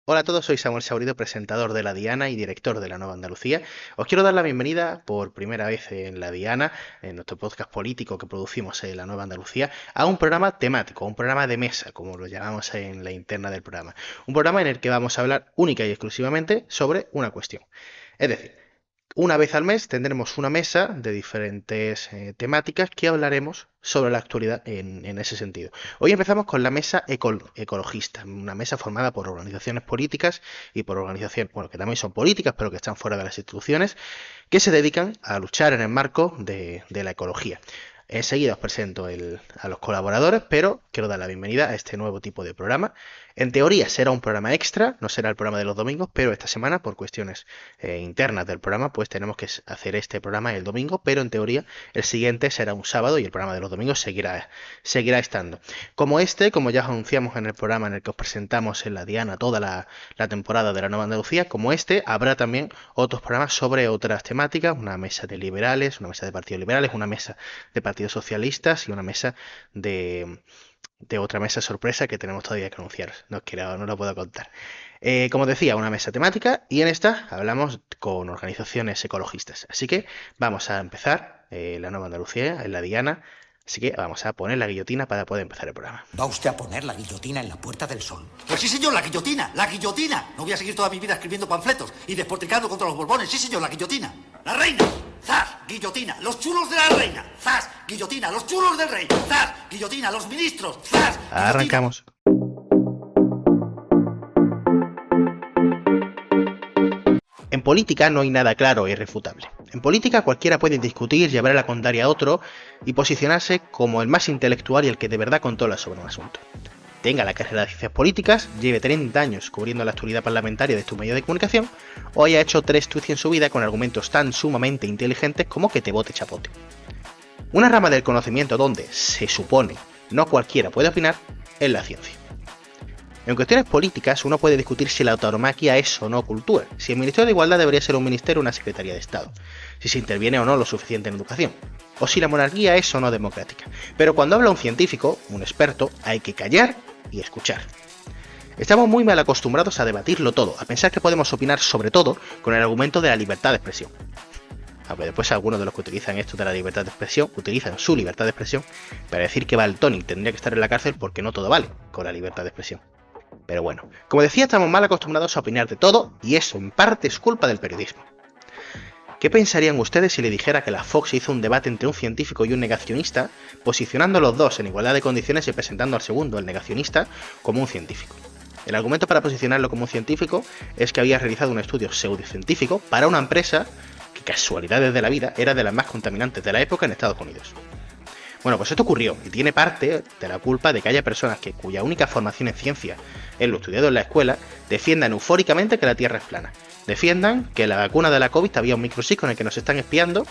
Hola a todos, soy Samuel Saurido, presentador de La Diana y director de La Nueva Andalucía. Os quiero dar la bienvenida por primera vez en La Diana, en nuestro podcast político que producimos en La Nueva Andalucía, a un programa temático, un programa de mesa, como lo llamamos en la interna del programa. Un programa en el que vamos a hablar única y exclusivamente sobre una cuestión. Es decir, una vez al mes tendremos una mesa de diferentes temáticas que hablaremos sobre la actualidad en ese sentido. Hoy empezamos con la mesa ecologista, una mesa formada por organizaciones políticas y por organizaciones, bueno, que también son políticas, pero que están fuera de las instituciones, que se dedican a luchar en el marco de la ecología. Enseguida os presento a los colaboradores, pero quiero dar la bienvenida a este nuevo tipo de programa. En teoría será un programa extra, no será el programa de los domingos, pero esta semana, por cuestiones internas del programa, pues tenemos que hacer este programa el domingo, pero en teoría el siguiente será un sábado y el programa de los domingos seguirá estando. Como ya os anunciamos en el programa en el que os presentamos en la Diana toda la temporada de la Nueva Andalucía, como este, habrá también otros programas sobre otras temáticas, una mesa de liberales, una mesa de partidos liberales, una mesa de partidos socialistas y una mesa de otra mesa sorpresa que tenemos todavía que anunciar. No lo puedo contar. Como decía, una mesa temática y en esta hablamos con organizaciones ecologistas. Así que vamos a empezar la Nueva Andalucía en la Diana. Así que vamos a poner la guillotina para poder empezar el programa. ¿Va usted a poner la guillotina en la Puerta del Sol? Pues sí, señor, la guillotina, la guillotina. No voy a seguir toda mi vida escribiendo panfletos y despotricando contra los borbones. Sí, señor, la guillotina. La reina. ¡Zas! Guillotina. Los chulos de la reina. ¡Zas! Guillotina. Los chulos del rey. ¡Zas! Guillotina. Los ministros. ¡Zas! Guillotina. Arrancamos. En política no hay nada claro e irrefutable. En política cualquiera puede discutir, llevar a la contraria a otro y posicionarse como el más intelectual y el que de verdad controla sobre un asunto. Tenga la carrera de ciencias políticas, lleve 30 años cubriendo la actualidad parlamentaria de tu medio de comunicación o haya hecho 3 tweets en su vida con argumentos tan sumamente inteligentes como que te bote chapote. Una rama del conocimiento donde, se supone, no cualquiera puede opinar, es la ciencia. En cuestiones políticas, uno puede discutir si la tauromaquia es o no cultura, si el Ministerio de Igualdad debería ser un ministerio o una Secretaría de Estado, si se interviene o no lo suficiente en educación, o si la monarquía es o no democrática. Pero cuando habla un científico, un experto, hay que callar y escuchar. Estamos muy mal acostumbrados a debatirlo todo, a pensar que podemos opinar sobre todo con el argumento de la libertad de expresión. Aunque después algunos de los que utilizan esto de la libertad de expresión, utilizan su libertad de expresión para decir que Valtonyc tendría que estar en la cárcel porque no todo vale con la libertad de expresión. Pero bueno, como decía, estamos mal acostumbrados a opinar de todo y eso en parte es culpa del periodismo. ¿Qué pensarían ustedes si le dijera que la Fox hizo un debate entre un científico y un negacionista, posicionando a los dos en igualdad de condiciones y presentando al segundo, el negacionista, como un científico? El argumento para posicionarlo como un científico es que había realizado un estudio pseudocientífico para una empresa que, casualidades de la vida, era de las más contaminantes de la época en Estados Unidos. Bueno, pues esto ocurrió y tiene parte de la culpa de que haya personas cuya única formación en ciencia es lo estudiado en la escuela, defiendan eufóricamente que la Tierra es plana. Defiendan que la vacuna de la COVID había un microchip con el que nos están espiando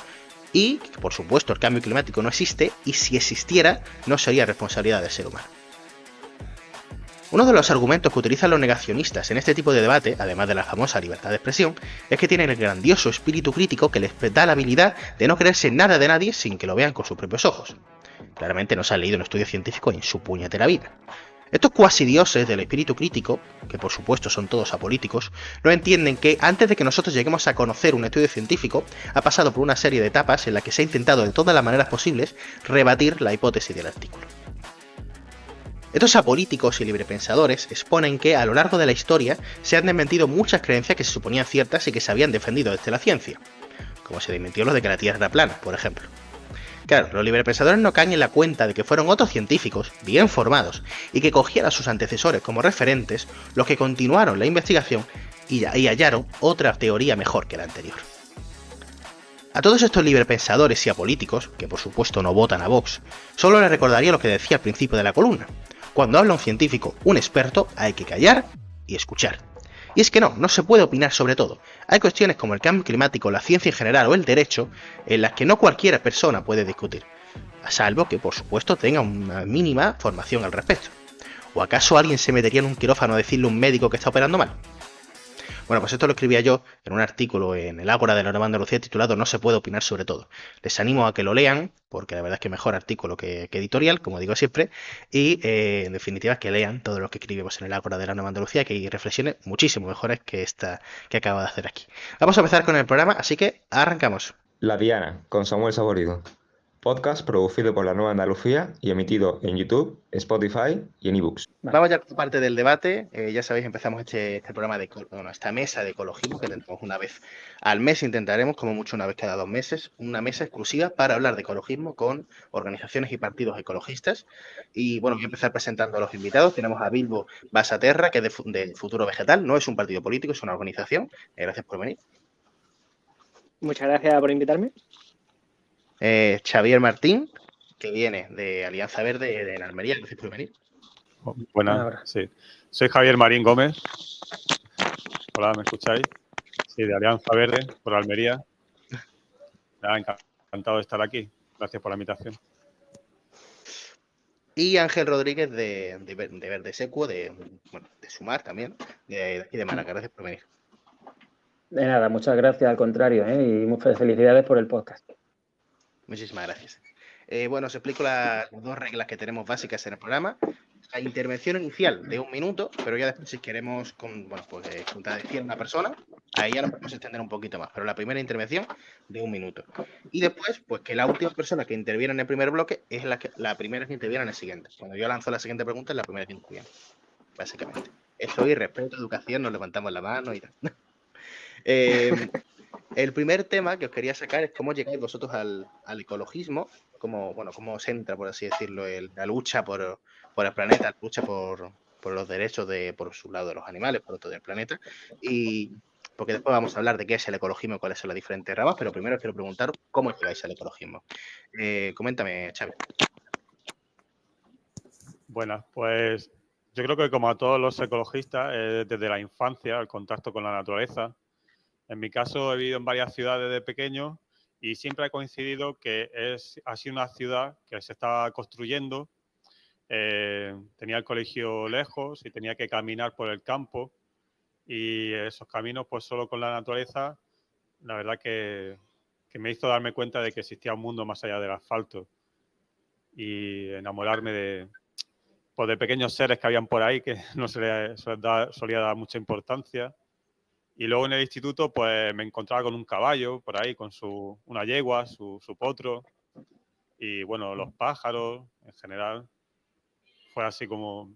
y que, por supuesto, el cambio climático no existe y si existiera no sería responsabilidad del ser humano. Uno de los argumentos que utilizan los negacionistas en este tipo de debate, además de la famosa libertad de expresión, es que tienen el grandioso espíritu crítico que les da la habilidad de no creerse nada de nadie sin que lo vean con sus propios ojos. Claramente no se han leído un estudio científico en su puñetera vida. Estos cuasi dioses del espíritu crítico, que por supuesto son todos apolíticos, no entienden que antes de que nosotros lleguemos a conocer un estudio científico, ha pasado por una serie de etapas en las que se ha intentado de todas las maneras posibles rebatir la hipótesis del artículo. Estos apolíticos y librepensadores exponen que a lo largo de la historia se han desmentido muchas creencias que se suponían ciertas y que se habían defendido desde la ciencia, como se desmintió lo de que la Tierra era plana, por ejemplo. Claro, los librepensadores no caen en la cuenta de que fueron otros científicos, bien formados, y que cogieron a sus antecesores como referentes, los que continuaron la investigación y hallaron otra teoría mejor que la anterior. A todos estos librepensadores y apolíticos, que por supuesto no votan a Vox, solo les recordaría lo que decía al principio de la columna. Cuando habla un científico, un experto, hay que callar y escuchar. Y es que no se puede opinar sobre todo. Hay cuestiones como el cambio climático, la ciencia en general o el derecho, en las que no cualquier persona puede discutir, a salvo que por supuesto tenga una mínima formación al respecto. ¿O acaso alguien se metería en un quirófano a decirle a un médico que está operando mal? Bueno, pues esto lo escribía yo en un artículo en el Ágora de la Nueva Andalucía titulado No se puede opinar sobre todo. Les animo a que lo lean, porque la verdad es que mejor artículo que editorial, como digo siempre, y en definitiva que lean todo lo que escribimos en el Ágora de la Nueva Andalucía, que hay reflexiones muchísimo mejores que esta que acabo de hacer aquí. Vamos a empezar con el programa, así que arrancamos. La Diana, con Samuel Saborido. Podcast producido por la Nueva Andalucía y emitido en YouTube, Spotify y en ebooks. Vamos ya con parte del debate. Ya sabéis, empezamos este programa esta mesa de ecologismo que tendremos una vez al mes. Intentaremos, como mucho una vez cada 2 meses, una mesa exclusiva para hablar de ecologismo con organizaciones y partidos ecologistas. Y bueno, voy a empezar presentando a los invitados. Tenemos a Bilbo Basaterra, que es de Futuro Vegetal. No es un partido político, es una organización. Gracias por venir. Muchas gracias por invitarme. Xavier Martín, que viene de Alianza Verde de Almería. Gracias por venir. Buenas, sí. Soy Javier Marín Gómez. Hola, ¿me escucháis? Sí, de Alianza Verde, por Almería. Nada, encantado de estar aquí. Gracias por la invitación. Y Ángel Rodríguez de Verde Secuo, de Sumar también, de aquí de Málaga. Gracias por venir. De nada, muchas gracias, al contrario, y muchas felicidades por el podcast. Muchísimas gracias. Bueno, os explico las 2 reglas que tenemos básicas en el programa. La intervención inicial de 1 minuto, pero ya después si queremos contradecir a una persona, ahí ya nos podemos extender un poquito más. Pero la primera intervención de 1 minuto. Y después, pues que la última persona que interviene en el primer bloque es la primera que interviene en el siguiente. Cuando yo lanzo la siguiente pregunta es la primera que interviene, básicamente. Eso y respeto, educación, nos levantamos la mano y tal. El primer tema que os quería sacar es cómo llegáis vosotros al ecologismo, cómo os entra, por así decirlo, la lucha por el planeta, la lucha por los derechos por su lado de los animales, por otro del planeta, y porque después vamos a hablar de qué es el ecologismo y cuáles son las diferentes ramas, pero primero os quiero preguntar cómo llegáis al ecologismo. Coméntame, Xavi. Bueno, pues yo creo que como a todos los ecologistas, desde la infancia, el contacto con la naturaleza. En mi caso, he vivido en varias ciudades de pequeño y siempre ha coincidido que ha sido una ciudad que se estaba construyendo. Tenía el colegio lejos y tenía que caminar por el campo. Y esos caminos, pues solo con la naturaleza, la verdad que me hizo darme cuenta de que existía un mundo más allá del asfalto. Y enamorarme de pequeños seres que habían por ahí que no se les solía dar mucha importancia. Y luego en el instituto, pues me encontraba con un caballo por ahí, con una yegua, su potro. Y bueno, los pájaros en general. Fue así como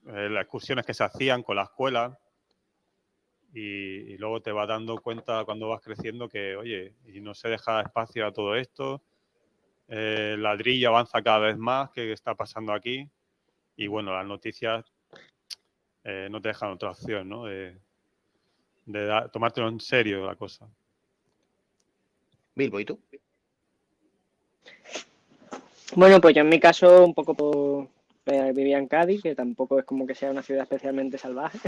las excursiones que se hacían con la escuela. Y luego te vas dando cuenta cuando vas creciendo que, oye, y no se deja espacio a todo esto. El ladrillo avanza cada vez más, ¿qué está pasando aquí? Y bueno, las noticias no te dejan otra opción, ¿no? De tomártelo en serio la cosa. Bilbo, ¿y tú? Bueno, pues yo en mi caso un poco vivía en Cádiz, que tampoco es como que sea una ciudad especialmente salvaje.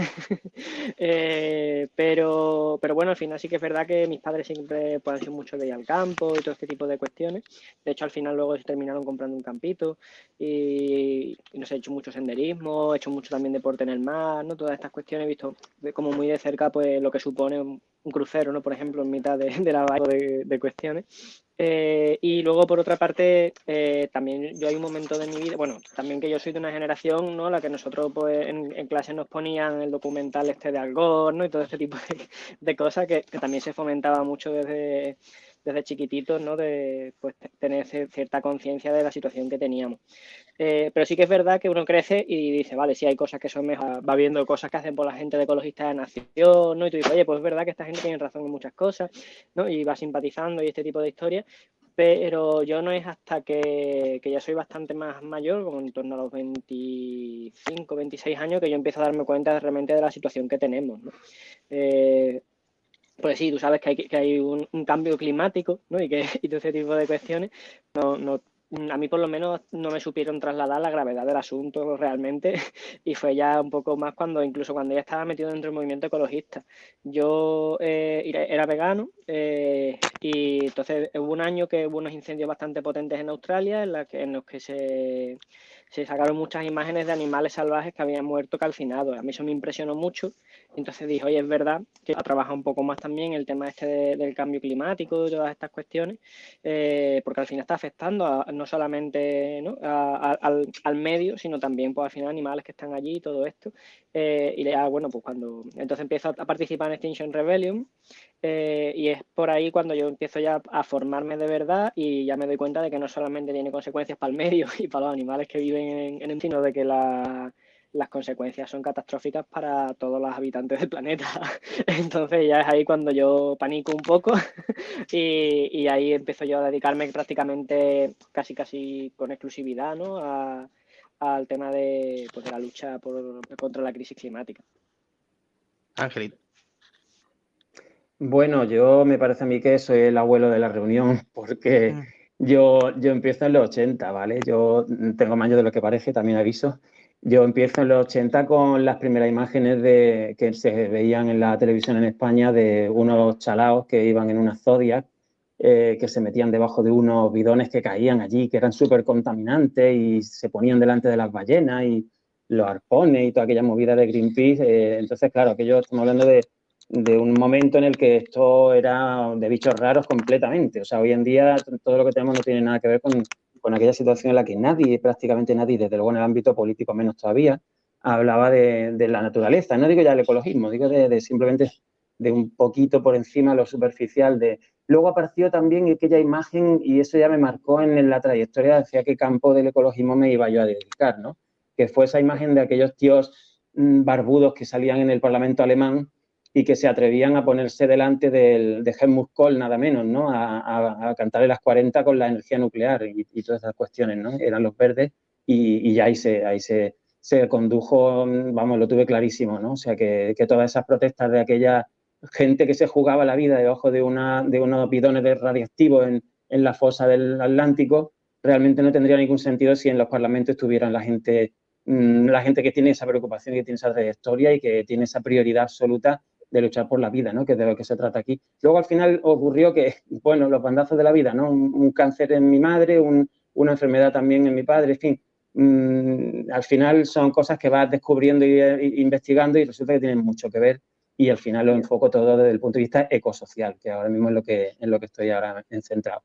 Pero bueno, al final sí que es verdad que mis padres siempre pues, han sido mucho de ir al campo y todo este tipo de cuestiones. De hecho, al final luego se terminaron comprando un campito y no sé, he hecho mucho senderismo, he hecho mucho también deporte en el mar, ¿no? Todas estas cuestiones he visto como muy de cerca pues lo que supone un crucero, ¿no? Por ejemplo, en mitad de la bahía de cuestiones. Y luego, por otra parte, también yo hay un momento de mi vida, bueno, también que yo soy de una generación, ¿no? La que nosotros pues en clase nos ponían el documental este de Al Gore, ¿no? Y todo este tipo de cosas que también se fomentaba mucho desde chiquititos, ¿no? De pues tener cierta conciencia de la situación que teníamos. Pero sí que es verdad que uno crece y dice, vale, sí hay cosas que son mejor, va viendo cosas que hacen por la gente de Ecologistas de Nación, ¿no? Y tú dices, oye, pues es verdad que esta gente tiene razón en muchas cosas, ¿no? Y va simpatizando y este tipo de historias, pero yo no es hasta que ya soy bastante más mayor, como en torno a los 25, 26 años, que yo empiezo a darme cuenta realmente de la situación que tenemos, ¿no? Pues sí, tú sabes que hay un cambio climático, ¿no? Y todo ese tipo de cuestiones a mí por lo menos no me supieron trasladar la gravedad del asunto realmente y fue ya un poco más incluso cuando ya estaba metido dentro del movimiento ecologista. Yo era vegano y entonces hubo un año que hubo unos incendios bastante potentes en Australia en los que se sacaron muchas imágenes de animales salvajes que habían muerto calcinados. A mí eso me impresionó mucho. Entonces dije, oye, es verdad que ha trabajado un poco más también el tema del cambio climático y todas estas cuestiones, porque al final está afectando no solamente, ¿no?, al medio, sino también pues al final animales que están allí y todo esto. Y ya, bueno, pues cuando entonces empiezo a participar en Extinction Rebellion, y es por ahí cuando yo empiezo ya a formarme de verdad y ya me doy cuenta de que no solamente tiene consecuencias para el medio y para los animales que viven en el, sino de que las consecuencias son catastróficas para todos los habitantes del planeta. Entonces ya es ahí cuando yo panico un poco y ahí empiezo yo a dedicarme prácticamente casi con exclusividad, ¿no?, al tema de, pues, de la lucha contra la crisis climática. Ángelito. Bueno, yo me parece a mí que soy el abuelo de la reunión, porque yo empiezo en los 80, ¿vale? Yo tengo más años de lo que parece, también aviso. Yo empiezo en los 80 con las primeras imágenes que se veían en la televisión en España de unos chalaos que iban en una Zodiac, que se metían debajo de unos bidones que caían allí, que eran súper contaminantes y se ponían delante de las ballenas y los arpones y toda aquella movida de Greenpeace. Entonces, claro, aquello estamos hablando de un momento en el que esto era de bichos raros completamente. O sea, hoy en día todo lo que tenemos no tiene nada que ver con aquella situación en la que nadie, prácticamente nadie, desde luego en el ámbito político menos todavía, hablaba de la naturaleza. No digo ya el ecologismo, digo de simplemente de un poquito por encima, lo superficial. Luego apareció también aquella imagen, y eso ya me marcó en la trayectoria hacia qué campo del ecologismo me iba yo a dedicar, ¿no? Que fue esa imagen de aquellos tíos barbudos que salían en el Parlamento alemán y que se atrevían a ponerse delante de Helmut Kohl, nada menos, ¿no?, a cantarle las 40 con la energía nuclear y todas esas cuestiones, ¿no? Eran los verdes y ya ahí se condujo, vamos, lo tuve clarísimo, ¿no? O sea, que todas esas protestas de aquella gente que se jugaba la vida debajo de unos bidones de radiactivos en la fosa del Atlántico, realmente no tendría ningún sentido si en los parlamentos estuvieran la gente que tiene esa preocupación, que tiene esa trayectoria y que tiene esa prioridad absoluta de luchar por la vida, ¿no?, que es de lo que se trata aquí. Luego, al final, ocurrió que, bueno, los bandazos de la vida, ¿no?, un cáncer en mi madre, una enfermedad también en mi padre, en fin, al final son cosas que vas descubriendo e investigando y resulta que tienen mucho que ver y al final lo enfoco todo desde el punto de vista ecosocial, que ahora mismo es lo que estoy ahora centrado.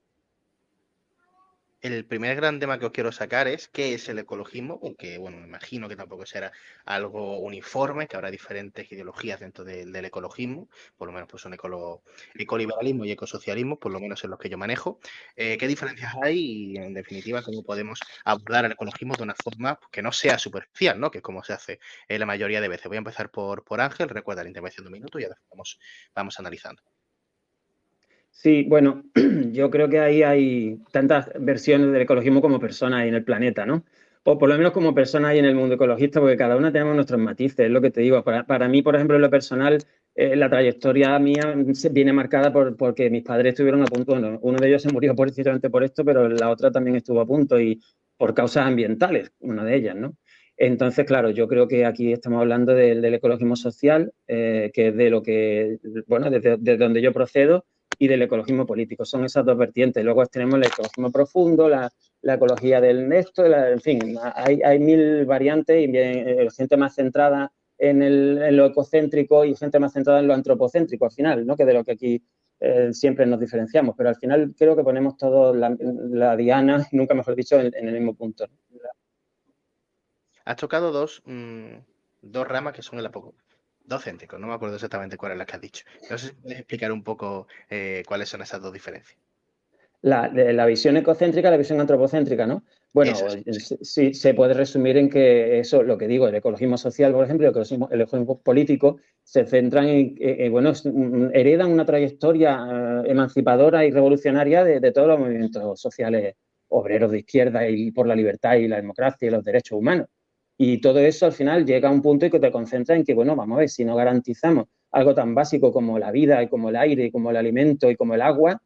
El primer gran tema que os quiero sacar es qué es el ecologismo, aunque, bueno, me imagino que tampoco será algo uniforme, que habrá diferentes ideologías dentro del ecologismo, por lo menos pues son ecoliberalismo y ecosocialismo, por lo menos en los que yo manejo. ¿Qué diferencias hay y, en definitiva, cómo podemos abordar el ecologismo de una forma que no sea superficial, ¿no?, que es como se hace la mayoría de veces? Voy a empezar por Ángel, recuerda la intervención de un minuto y ya vamos analizando. Sí, bueno, yo creo que ahí hay tantas versiones del ecologismo como personas hay en el planeta, ¿no? O por lo menos como personas hay en el mundo ecologista, porque cada una tenemos nuestros matices, es lo que te digo. Para mí, por ejemplo, en lo personal, la trayectoria mía viene marcada porque mis padres estuvieron a punto, bueno, uno de ellos se murió precisamente por esto, pero la otra también estuvo a punto y por causas ambientales, una de ellas, ¿no? Entonces, claro, yo creo que aquí estamos hablando del ecologismo social, que es de lo que, bueno, desde donde yo procedo, y del ecologismo político. Son esas dos vertientes. Luego tenemos el ecologismo profundo, la ecología del nesto, en fin, hay mil variantes y gente más centrada en lo ecocéntrico y gente más centrada en lo antropocéntrico al final, ¿no?, que de lo que aquí siempre nos diferenciamos. Pero al final creo que ponemos todos la diana, nunca mejor dicho, en el mismo punto. Has tocado dos ramas que son dos céntricos, no me acuerdo exactamente cuál es la que has dicho. No sé si puedes explicar un poco cuáles son esas dos diferencias. La visión ecocéntrica y la visión antropocéntrica, ¿no? Bueno, sí, se puede resumir en que eso, lo que digo, el ecologismo social, por ejemplo, el ecologismo político, se centran bueno, heredan una trayectoria emancipadora y revolucionaria de todos los movimientos sociales obreros de izquierda y por la libertad y la democracia y los derechos humanos. Y todo eso al final llega a un punto en que te concentra en que, bueno, vamos a ver, si no garantizamos algo tan básico como la vida y como el aire y como el alimento y como el agua,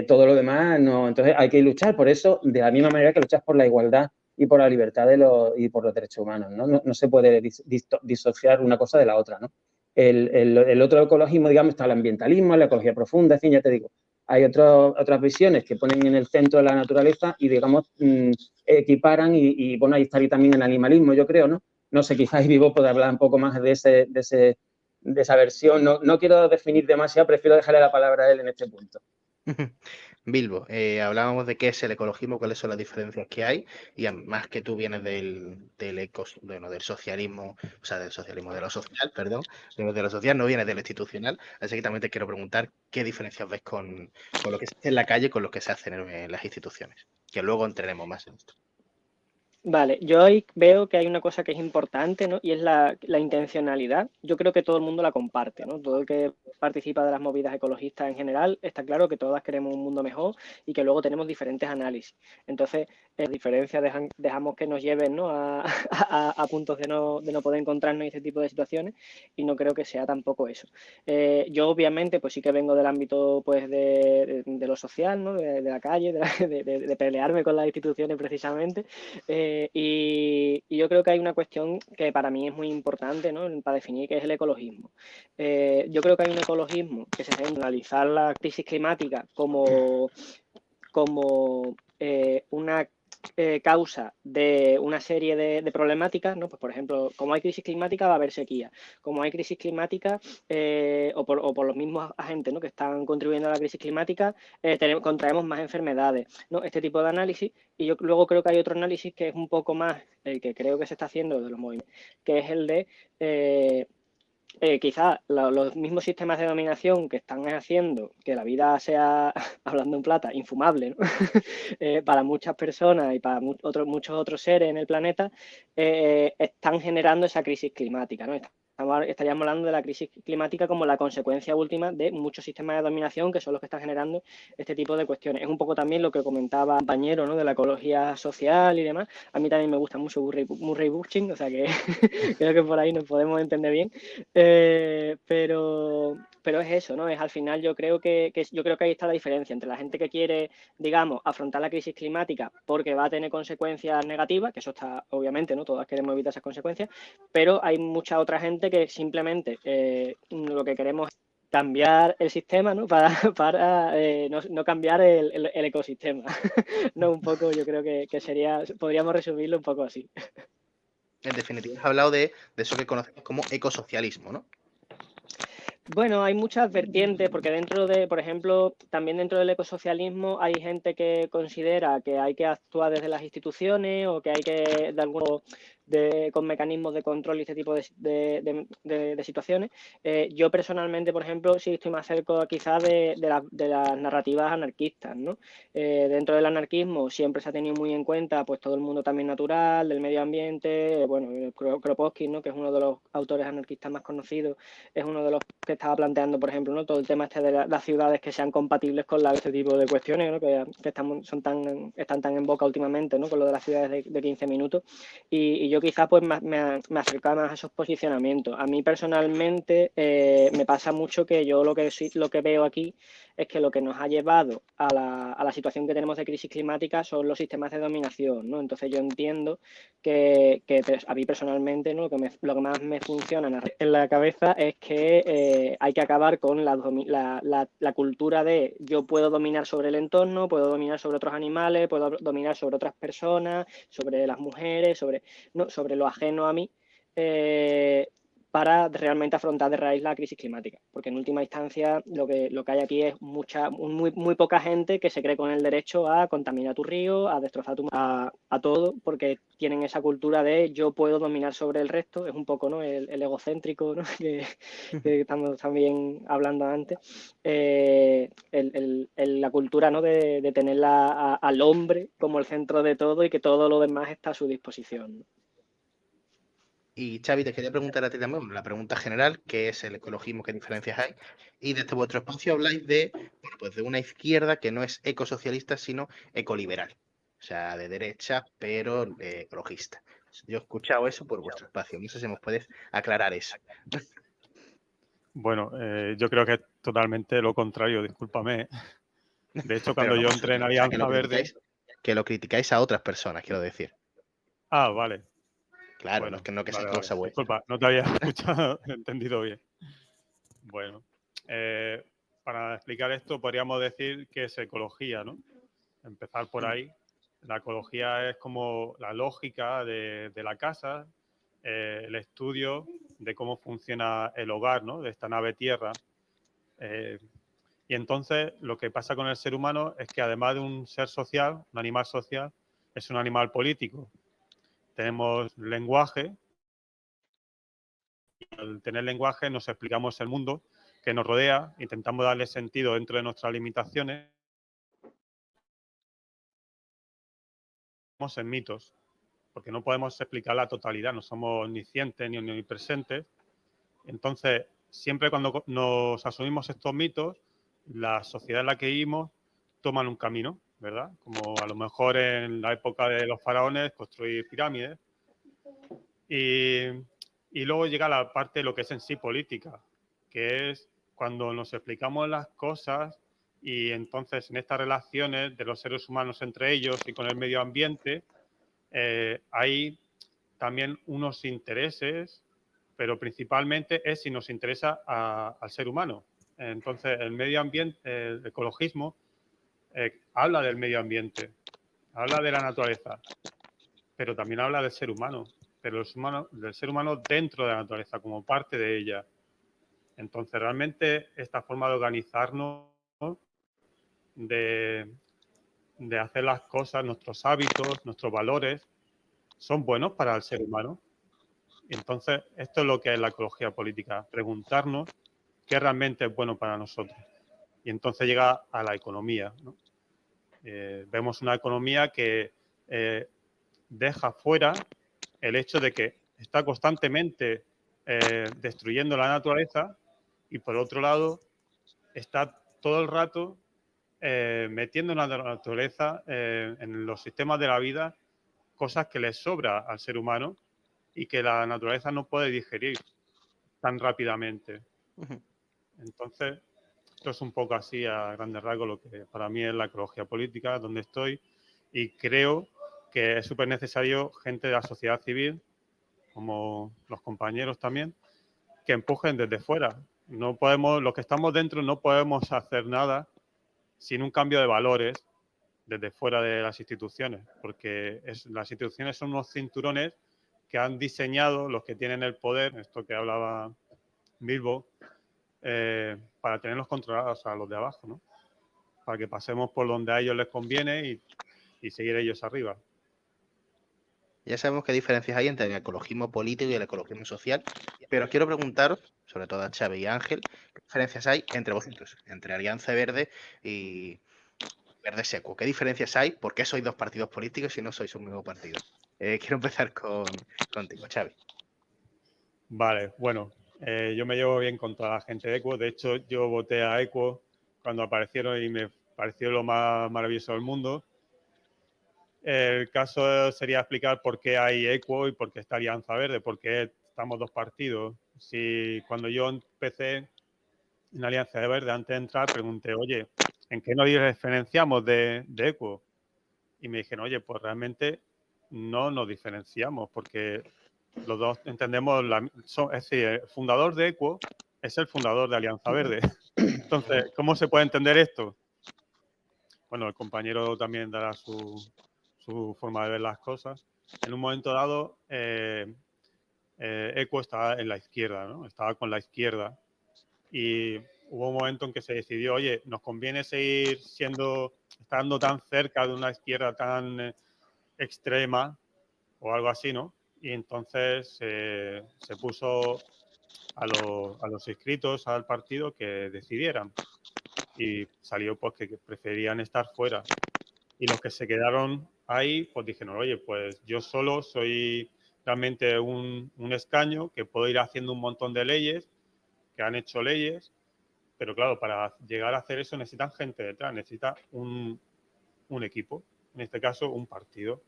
todo lo demás no. Entonces hay que luchar por eso de la misma manera que luchas por la igualdad y por la libertad y por los derechos humanos, ¿no? No se puede disociar una cosa de la otra, ¿no? El otro ecologismo, digamos, está el ambientalismo, la ecología profunda, en fin, ya te digo. Hay otras visiones que ponen en el centro de la naturaleza y, digamos, equiparan y bueno, ahí estaría también el animalismo, yo creo, ¿no? No sé, quizás Vivo puede hablar un poco más de esa versión. No quiero definir demasiado, prefiero dejarle la palabra a él en este punto. Bilbo, hablábamos de qué es el ecologismo, cuáles son las diferencias que hay, y además que tú vienes del socialismo, o sea, del socialismo, de lo social, perdón, de lo social, no vienes de lo institucional, así que también te quiero preguntar qué diferencias ves con lo que se hace en la calle y con lo que se hace en las instituciones, que luego entraremos más en esto. Vale, yo ahí veo que hay una cosa que es importante, ¿no? Y es la intencionalidad. Yo creo que todo el mundo la comparte, ¿no? Todo el que participa de las movidas ecologistas en general, está claro que todas queremos un mundo mejor y que luego tenemos diferentes análisis. Entonces, las diferencias dejamos que nos lleven, ¿no? a puntos de no poder encontrarnos en este tipo de situaciones, y no creo que sea tampoco eso. Yo obviamente pues sí que vengo del ámbito pues de lo social, ¿no? De la calle, de pelearme con las instituciones precisamente. Y yo creo que hay una cuestión que para mí es muy importante, ¿no? Para definir qué es el ecologismo. Yo creo que hay un ecologismo que se hace en analizar la crisis climática como una causa de una serie de problemáticas, ¿no? Pues por ejemplo, como hay crisis climática va a haber sequía, como hay crisis climática o por los mismos agentes, ¿no? que están contribuyendo a la crisis climática, contraemos más enfermedades, ¿no? Este tipo de análisis. Y yo luego creo que hay otro análisis que es un poco más el que creo que se está haciendo de los movimientos, que es el de quizás los mismos sistemas de dominación que están haciendo que la vida sea, hablando en plata, infumable, ¿no? Para muchas personas y para muchos otros seres en el planeta, están generando esa crisis climática, ¿no? Estaríamos hablando de la crisis climática como la consecuencia última de muchos sistemas de dominación que son los que están generando este tipo de cuestiones. Es un poco también lo que comentaba el compañero, ¿no? de la ecología social y demás. A mí también me gusta mucho Murray Bookchin, o sea que creo que por ahí nos podemos entender bien. Pero es eso, ¿no? Es al final yo creo que ahí está la diferencia entre la gente que quiere, digamos, afrontar la crisis climática porque va a tener consecuencias negativas, que eso está obviamente, ¿no? Todas queremos evitar esas consecuencias, pero hay mucha otra gente que simplemente lo que queremos es cambiar el sistema, ¿no? Para no cambiar el ecosistema. No, un poco yo creo que podríamos resumirlo un poco así. En definitiva, has hablado de eso que conocemos como ecosocialismo, ¿no? Bueno, hay muchas vertientes, porque por ejemplo, también dentro del ecosocialismo hay gente que considera que hay que actuar desde las instituciones o que hay que, con mecanismos de control y este tipo de situaciones. Yo personalmente, por ejemplo, sí estoy más cerca quizás de las narrativas anarquistas, ¿no? Dentro del anarquismo siempre se ha tenido muy en cuenta pues todo el mundo también natural, del medio ambiente, bueno, Kropotkin, ¿no? que es uno de los autores anarquistas más conocidos, es uno de los que estaba planteando, por ejemplo, ¿no? todo el tema de las ciudades que sean compatibles con este tipo de cuestiones, ¿no? que están tan en boca últimamente, ¿no? con lo de las ciudades de 15 minutos. Y yo quizás pues me acercaba más a esos posicionamientos. A mí personalmente me pasa mucho que yo lo que veo aquí es que lo que nos ha llevado a la situación que tenemos de crisis climática son los sistemas de dominación, ¿no? Entonces yo entiendo que a mí personalmente, ¿no? lo que más me funciona en la cabeza es que hay que acabar con la cultura de yo puedo dominar sobre el entorno, puedo dominar sobre otros animales, puedo dominar sobre otras personas, sobre las mujeres, sobre lo ajeno a mí, para realmente afrontar de raíz la crisis climática. Porque en última instancia lo que hay aquí es muy poca gente que se cree con el derecho a contaminar tu río, a destrozar a todo, porque tienen esa cultura de yo puedo dominar sobre el resto. Es un poco, ¿no? el egocéntrico, ¿no? que estamos también hablando antes. La cultura, ¿no? de tener al hombre como el centro de todo y que todo lo demás está a su disposición, ¿no? Y Xavi, te quería preguntar a ti también, la pregunta general, ¿qué es el ecologismo? ¿Qué diferencias hay? Y desde vuestro espacio habláis de una izquierda que no es ecosocialista, sino ecoliberal. O sea, de derecha, pero ecologista. Yo he escuchado eso por vuestro espacio. No sé si nos puedes aclarar eso. Bueno, yo creo que es totalmente lo contrario, discúlpame. De hecho, cuando yo entré en Alianza Verde... Que lo criticáis a otras personas, quiero decir. Ah, vale. Claro, bueno, no que sea vale. cosa vuestra. Disculpa, no te había escuchado, entendido bien. Bueno, para explicar esto podríamos decir que es ecología, ¿no? Empezar por ahí. La ecología es como la lógica de la casa, el estudio de cómo funciona el hogar, ¿no? De esta nave tierra. Y entonces lo que pasa con el ser humano es que además de un ser social, un animal social, es un animal político. Tenemos lenguaje. Al tener lenguaje nos explicamos el mundo que nos rodea, intentamos darle sentido dentro de nuestras limitaciones. En mitos, porque no podemos explicar la totalidad, no somos omniscientes ni omnipresentes. Entonces, siempre cuando nos asumimos estos mitos, la sociedad en la que vivimos toman un camino, ¿verdad? Como a lo mejor en la época de los faraones, construir pirámides. Y luego llega la parte de lo que es en sí política, que es cuando nos explicamos las cosas y entonces en estas relaciones de los seres humanos entre ellos y con el medio ambiente, hay también unos intereses, pero principalmente es si nos interesa al ser humano. Entonces, el medio ambiente, el ecologismo, habla del medio ambiente, habla de la naturaleza, pero también habla del ser humano, pero del ser humano dentro de la naturaleza, como parte de ella. Entonces, realmente, esta forma de organizarnos, de hacer las cosas, nuestros hábitos, nuestros valores, son buenos para el ser humano. Entonces, esto es lo que es la ecología política, preguntarnos qué realmente es bueno para nosotros. Y entonces llega a la economía, ¿no? Vemos una economía que deja fuera el hecho de que está constantemente destruyendo la naturaleza y, por otro lado, está todo el rato metiendo en la naturaleza, en los sistemas de la vida, cosas que les sobra al ser humano y que la naturaleza no puede digerir tan rápidamente. Entonces, esto es un poco así a grandes rasgos lo que para mí es la ecología política, donde estoy, y creo que es súper necesario gente de la sociedad civil, como los compañeros también, que empujen desde fuera. No podemos, los que estamos dentro no podemos hacer nada sin un cambio de valores desde fuera de las instituciones, porque las instituciones son unos cinturones que han diseñado los que tienen el poder, esto que hablaba Bilbo, para tenerlos controlados a los de abajo, ¿no? Para que pasemos por donde a ellos les conviene y seguir ellos arriba. Ya sabemos qué diferencias hay entre el ecologismo político y el ecologismo social, pero quiero preguntaros, sobre todo a Xavi y Ángel, qué diferencias hay entre vosotros, entre Alianza Verde y Verde Seco. ¿Qué diferencias hay? ¿Por qué sois dos partidos políticos y no sois un mismo partido? Quiero empezar contigo, Xavi. Vale, bueno, yo me llevo bien con toda la gente de Equo. De hecho, yo voté a Equo cuando aparecieron y me pareció lo más maravilloso del mundo. El caso sería explicar por qué hay Equo y por qué está Alianza Verde, por qué estamos dos partidos. Si cuando yo empecé en Alianza Verde, antes de entrar, pregunté, oye, ¿en qué nos diferenciamos de Equo? Y me dijeron, oye, pues realmente no nos diferenciamos porque los dos entendemos, es decir, el fundador de Equo es el fundador de Alianza Verde. Entonces, ¿cómo se puede entender esto? Bueno, el compañero también dará su forma de ver las cosas. En un momento dado, Equo estaba en la izquierda, ¿no? Estaba con la izquierda. Y hubo un momento en que se decidió, oye, nos conviene seguir estando tan cerca de una izquierda tan extrema o algo así, ¿no? Y entonces se puso a los inscritos al partido que decidieran. Y salió pues que preferían estar fuera. Y los que se quedaron ahí, pues dijeron, oye, pues yo solo soy realmente un escaño que puedo ir haciendo un montón de leyes, que han hecho leyes, pero claro, para llegar a hacer eso necesitan gente detrás, necesita un equipo, en este caso un partido.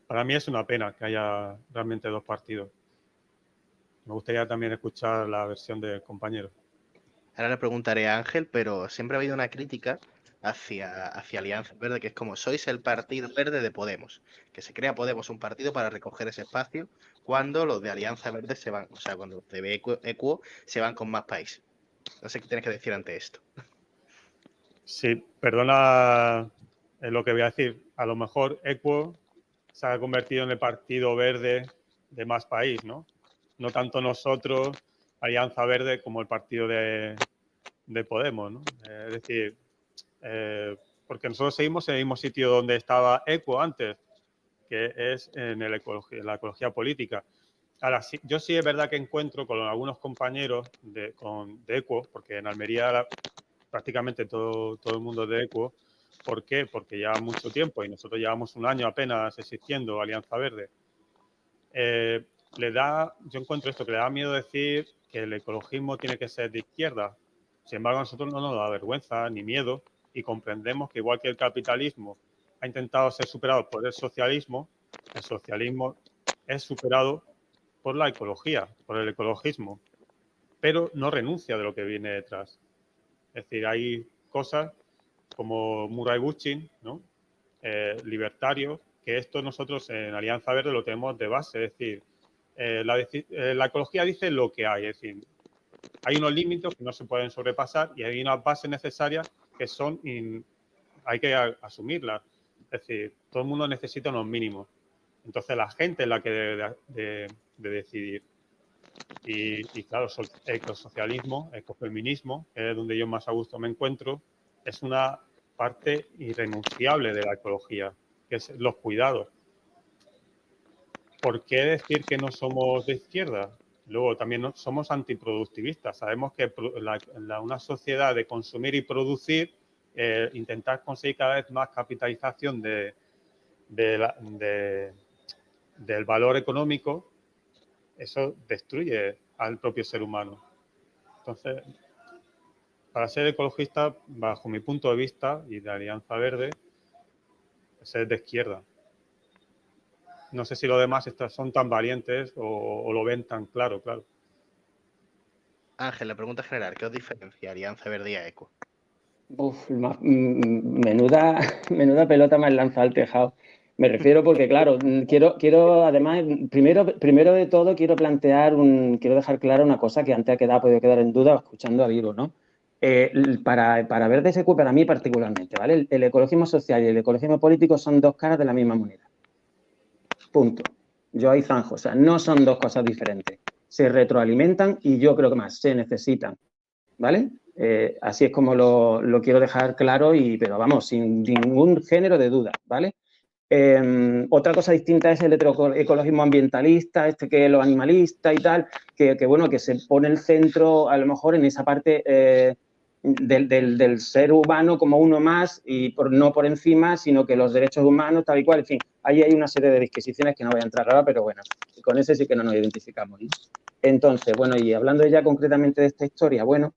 Para mí es una pena que haya realmente dos partidos. Me gustaría también escuchar la versión del compañero. Ahora le preguntaré a Ángel, pero siempre ha habido una crítica hacia Alianza Verde, que es como sois el partido verde de Podemos, que se crea Podemos un partido para recoger ese espacio cuando los de Alianza Verde se van, o sea, cuando los de Equo se van con más país. No sé qué tienes que decir ante esto. Sí, perdona lo que voy a decir. A lo mejor Equo se ha convertido en el partido verde de Más País, ¿no? No tanto nosotros, Alianza Verde, como el partido de Podemos, ¿no? Es decir, porque nosotros seguimos en el mismo sitio donde estaba Equo antes, que es en la ecología política. Ahora, sí, yo sí es verdad que encuentro con algunos compañeros de Equo, porque en Almería prácticamente todo el mundo es de Equo. ¿Por qué? Porque lleva mucho tiempo y nosotros llevamos un año apenas existiendo Alianza Verde. Yo encuentro esto, que le da miedo decir que el ecologismo tiene que ser de izquierda. Sin embargo, a nosotros no nos da vergüenza ni miedo y comprendemos que igual que el capitalismo ha intentado ser superado por el socialismo es superado por la ecología, por el ecologismo, pero no renuncia de lo que viene detrás. Es decir, hay cosas como Murray Bookchin, ¿no? Libertario, que esto nosotros en Alianza Verde lo tenemos de base. Es decir, la ecología dice lo que hay. Es decir, hay unos límites que no se pueden sobrepasar y hay unas bases necesarias que hay que asumirlas. Es decir, todo el mundo necesita unos mínimos. Entonces, la gente es la que debe de decidir. Y claro, ecosocialismo, ecofeminismo, que es donde yo más a gusto me encuentro, es una parte irrenunciable de la ecología, que es los cuidados. ¿Por qué decir que no somos de izquierda? Luego también somos antiproductivistas. Sabemos que una sociedad de consumir y producir, intentar conseguir cada vez más capitalización del valor económico, eso destruye al propio ser humano. Entonces, para ser ecologista, bajo mi punto de vista y de Alianza Verde, ser de izquierda. No sé si los demás son tan valientes o lo ven tan claro. Ángel, la pregunta general, ¿qué os diferencia Alianza Verde y Equo? Menuda pelota me has lanzado al tejado. Me refiero porque, claro, quiero además, primero de todo, quiero dejar clara una cosa que antes ha podido quedar en duda escuchando a Vivo, ¿no? Para Verde y Equo, para mí particularmente, ¿vale? El ecologismo social y el ecologismo político son dos caras de la misma moneda. Punto. Yo ahí zanjo. O sea, no son dos cosas diferentes. Se retroalimentan y yo creo que más se necesitan, ¿vale? Así es como lo quiero dejar claro, pero vamos, sin ningún género de duda, ¿vale? Otra cosa distinta es el ecologismo ambientalista, que es lo animalista y tal, que se pone el centro a lo mejor en esa parte del ser humano como uno más y no por encima, sino que los derechos humanos, tal y cual, en fin, ahí hay una serie de disquisiciones que no voy a entrar ahora, pero bueno, con ese sí que no nos identificamos, ¿no? Entonces, bueno, y hablando ya concretamente de esta historia, bueno,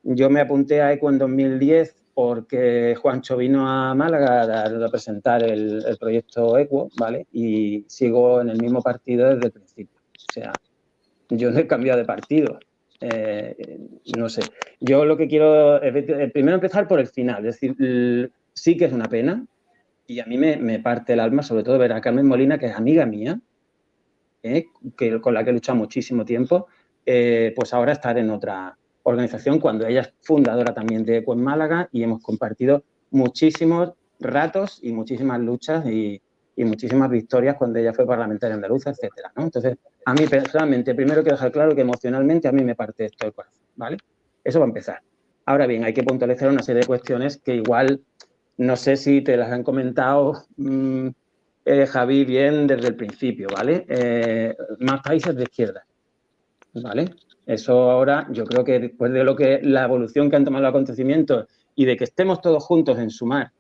yo me apunté a Equo en 2010 porque Juancho vino a Málaga a presentar el proyecto Equo, ¿vale? Y sigo en el mismo partido desde el principio. O sea, yo no he cambiado de partido. No sé. Yo lo que quiero es primero empezar por el final. Es decir, sí que es una pena y a mí me parte el alma, sobre todo ver a Carmen Molina, que es amiga mía, con la que he luchado muchísimo tiempo, pues ahora estar en otra organización cuando ella es fundadora también de Equo en Málaga y hemos compartido muchísimos ratos y muchísimas luchas y muchísimas victorias cuando ella fue parlamentaria andaluza, etcétera, ¿no? Entonces, a mí personalmente, primero quiero dejar claro que emocionalmente a mí me parte esto del corazón, ¿vale? Eso va a empezar. Ahora bien, hay que puntualizar una serie de cuestiones que igual, no sé si te las han comentado Javi bien desde el principio, ¿vale? Más países de izquierda, ¿vale? Eso ahora, yo creo que después de la evolución que han tomado los acontecimientos y de que estemos todos juntos en sumar,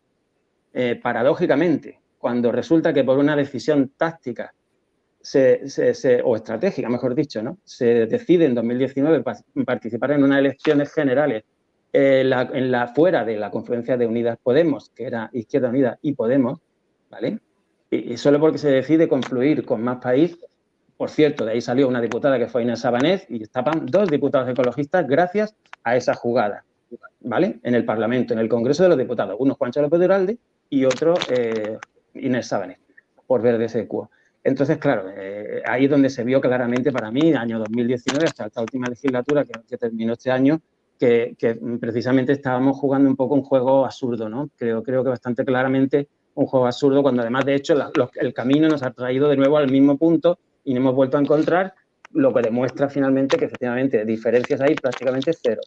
paradójicamente, cuando resulta que por una decisión táctica o estratégica, mejor dicho, ¿no? Se decide en 2019 participar en unas elecciones generales fuera de la confluencia de Unidas Podemos, que era Izquierda Unida y Podemos, ¿vale? Y solo porque se decide confluir con Más País. Por cierto, de ahí salió una diputada que fue Inés Sabanez y estaban 2 diputados ecologistas gracias a esa jugada, ¿vale? En el Parlamento, en el Congreso de los Diputados. Uno Juancho López de Uralde y otro Inés Sabanez, por Verde y Equo. Entonces, claro, ahí es donde se vio claramente para mí, año 2019, hasta esta última legislatura que terminó este año, que precisamente estábamos jugando un poco un juego absurdo, ¿no? Creo que bastante claramente un juego absurdo, cuando además, de hecho, el camino nos ha traído de nuevo al mismo punto y nos hemos vuelto a encontrar, lo que demuestra finalmente que efectivamente diferencias hay prácticamente cero.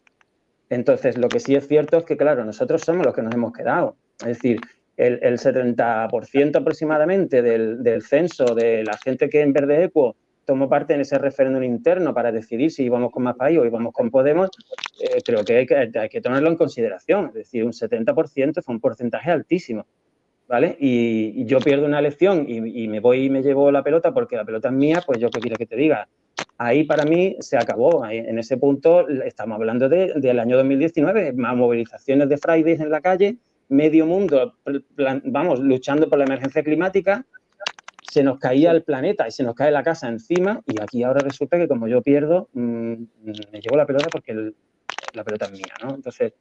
Entonces, lo que sí es cierto es que, claro, nosotros somos los que nos hemos quedado. Es decir, el 70% aproximadamente del censo de la gente que en Verde Equo tomó parte en ese referéndum interno para decidir si íbamos con Más País o íbamos con Podemos, creo que hay que tomarlo en consideración. Es decir, un 70% fue un porcentaje altísimo, ¿vale? Y yo pierdo una elección y me voy y me llevo la pelota porque la pelota es mía, pues yo qué quiero que te diga. Ahí para mí se acabó. En ese punto estamos hablando del año 2019, más movilizaciones de Fridays en la calle, medio mundo, vamos, luchando por la emergencia climática, se nos caía el planeta y se nos cae la casa encima y aquí ahora resulta que como yo pierdo, me llevo la pelota porque la pelota es mía, ¿no? Entonces,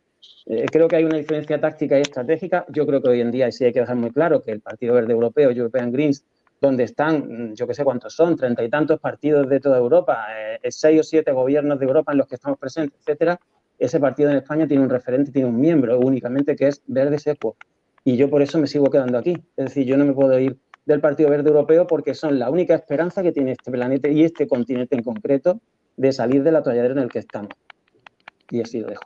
creo que hay una diferencia táctica y estratégica. Yo creo que hoy en día sí hay que dejar muy claro que el Partido Verde Europeo, European Greens, donde están, yo que sé cuántos son, 30 y tantos partidos de toda Europa, 6 o 7 gobiernos de Europa en los que estamos presentes, etcétera, ese partido en España tiene un referente, tiene un miembro únicamente que es Verdes Equo. Y yo por eso me sigo quedando aquí. Es decir, yo no me puedo ir del Partido Verde Europeo porque son la única esperanza que tiene este planeta y este continente en concreto de salir del atolladero en el que estamos. Y así lo dejo.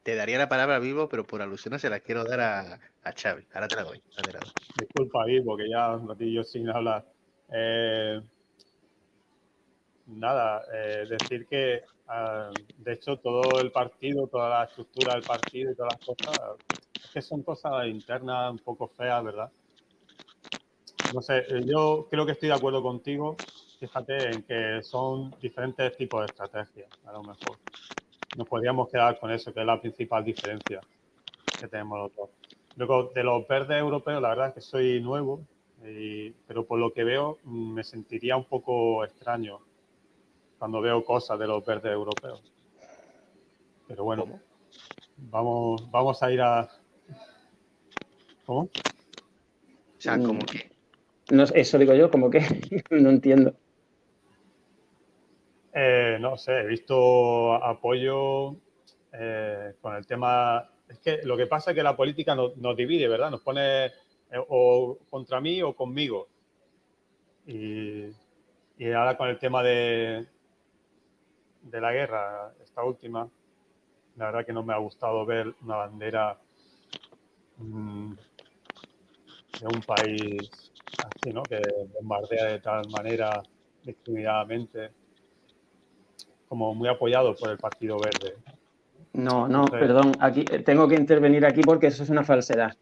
Te daría la palabra a Vivo, pero por alusiones se la quiero dar a Xavi. Ahora te la doy. Disculpa, Vivo, que ya un ratillo sin hablar. Decir que, de hecho, todo el partido, toda la estructura del partido y todas las cosas, es que son cosas internas un poco feas, ¿verdad? No sé, yo creo que estoy de acuerdo contigo, fíjate, en que son diferentes tipos de estrategias, a lo mejor. Nos podríamos quedar con eso, que es la principal diferencia que tenemos los dos. Luego, de los verdes europeos, la verdad es que soy nuevo, pero por lo que veo me sentiría un poco extraño cuando veo cosas de los verdes europeos. Pero bueno, vamos a ir a... ¿Cómo? O sea, ¿cómo qué? No, eso digo yo, como que no entiendo. No sé, he visto apoyo con el tema... Es que lo que pasa es que la política nos divide, ¿verdad? Nos pone o contra mí o conmigo. Y ahora con el tema de la guerra, esta última, la verdad que no me ha gustado ver una bandera de un país así, ¿no? Que bombardea de tal manera discriminadamente, como muy apoyado por el Partido Verde. No, perdón, aquí tengo que intervenir aquí porque eso es una falsedad,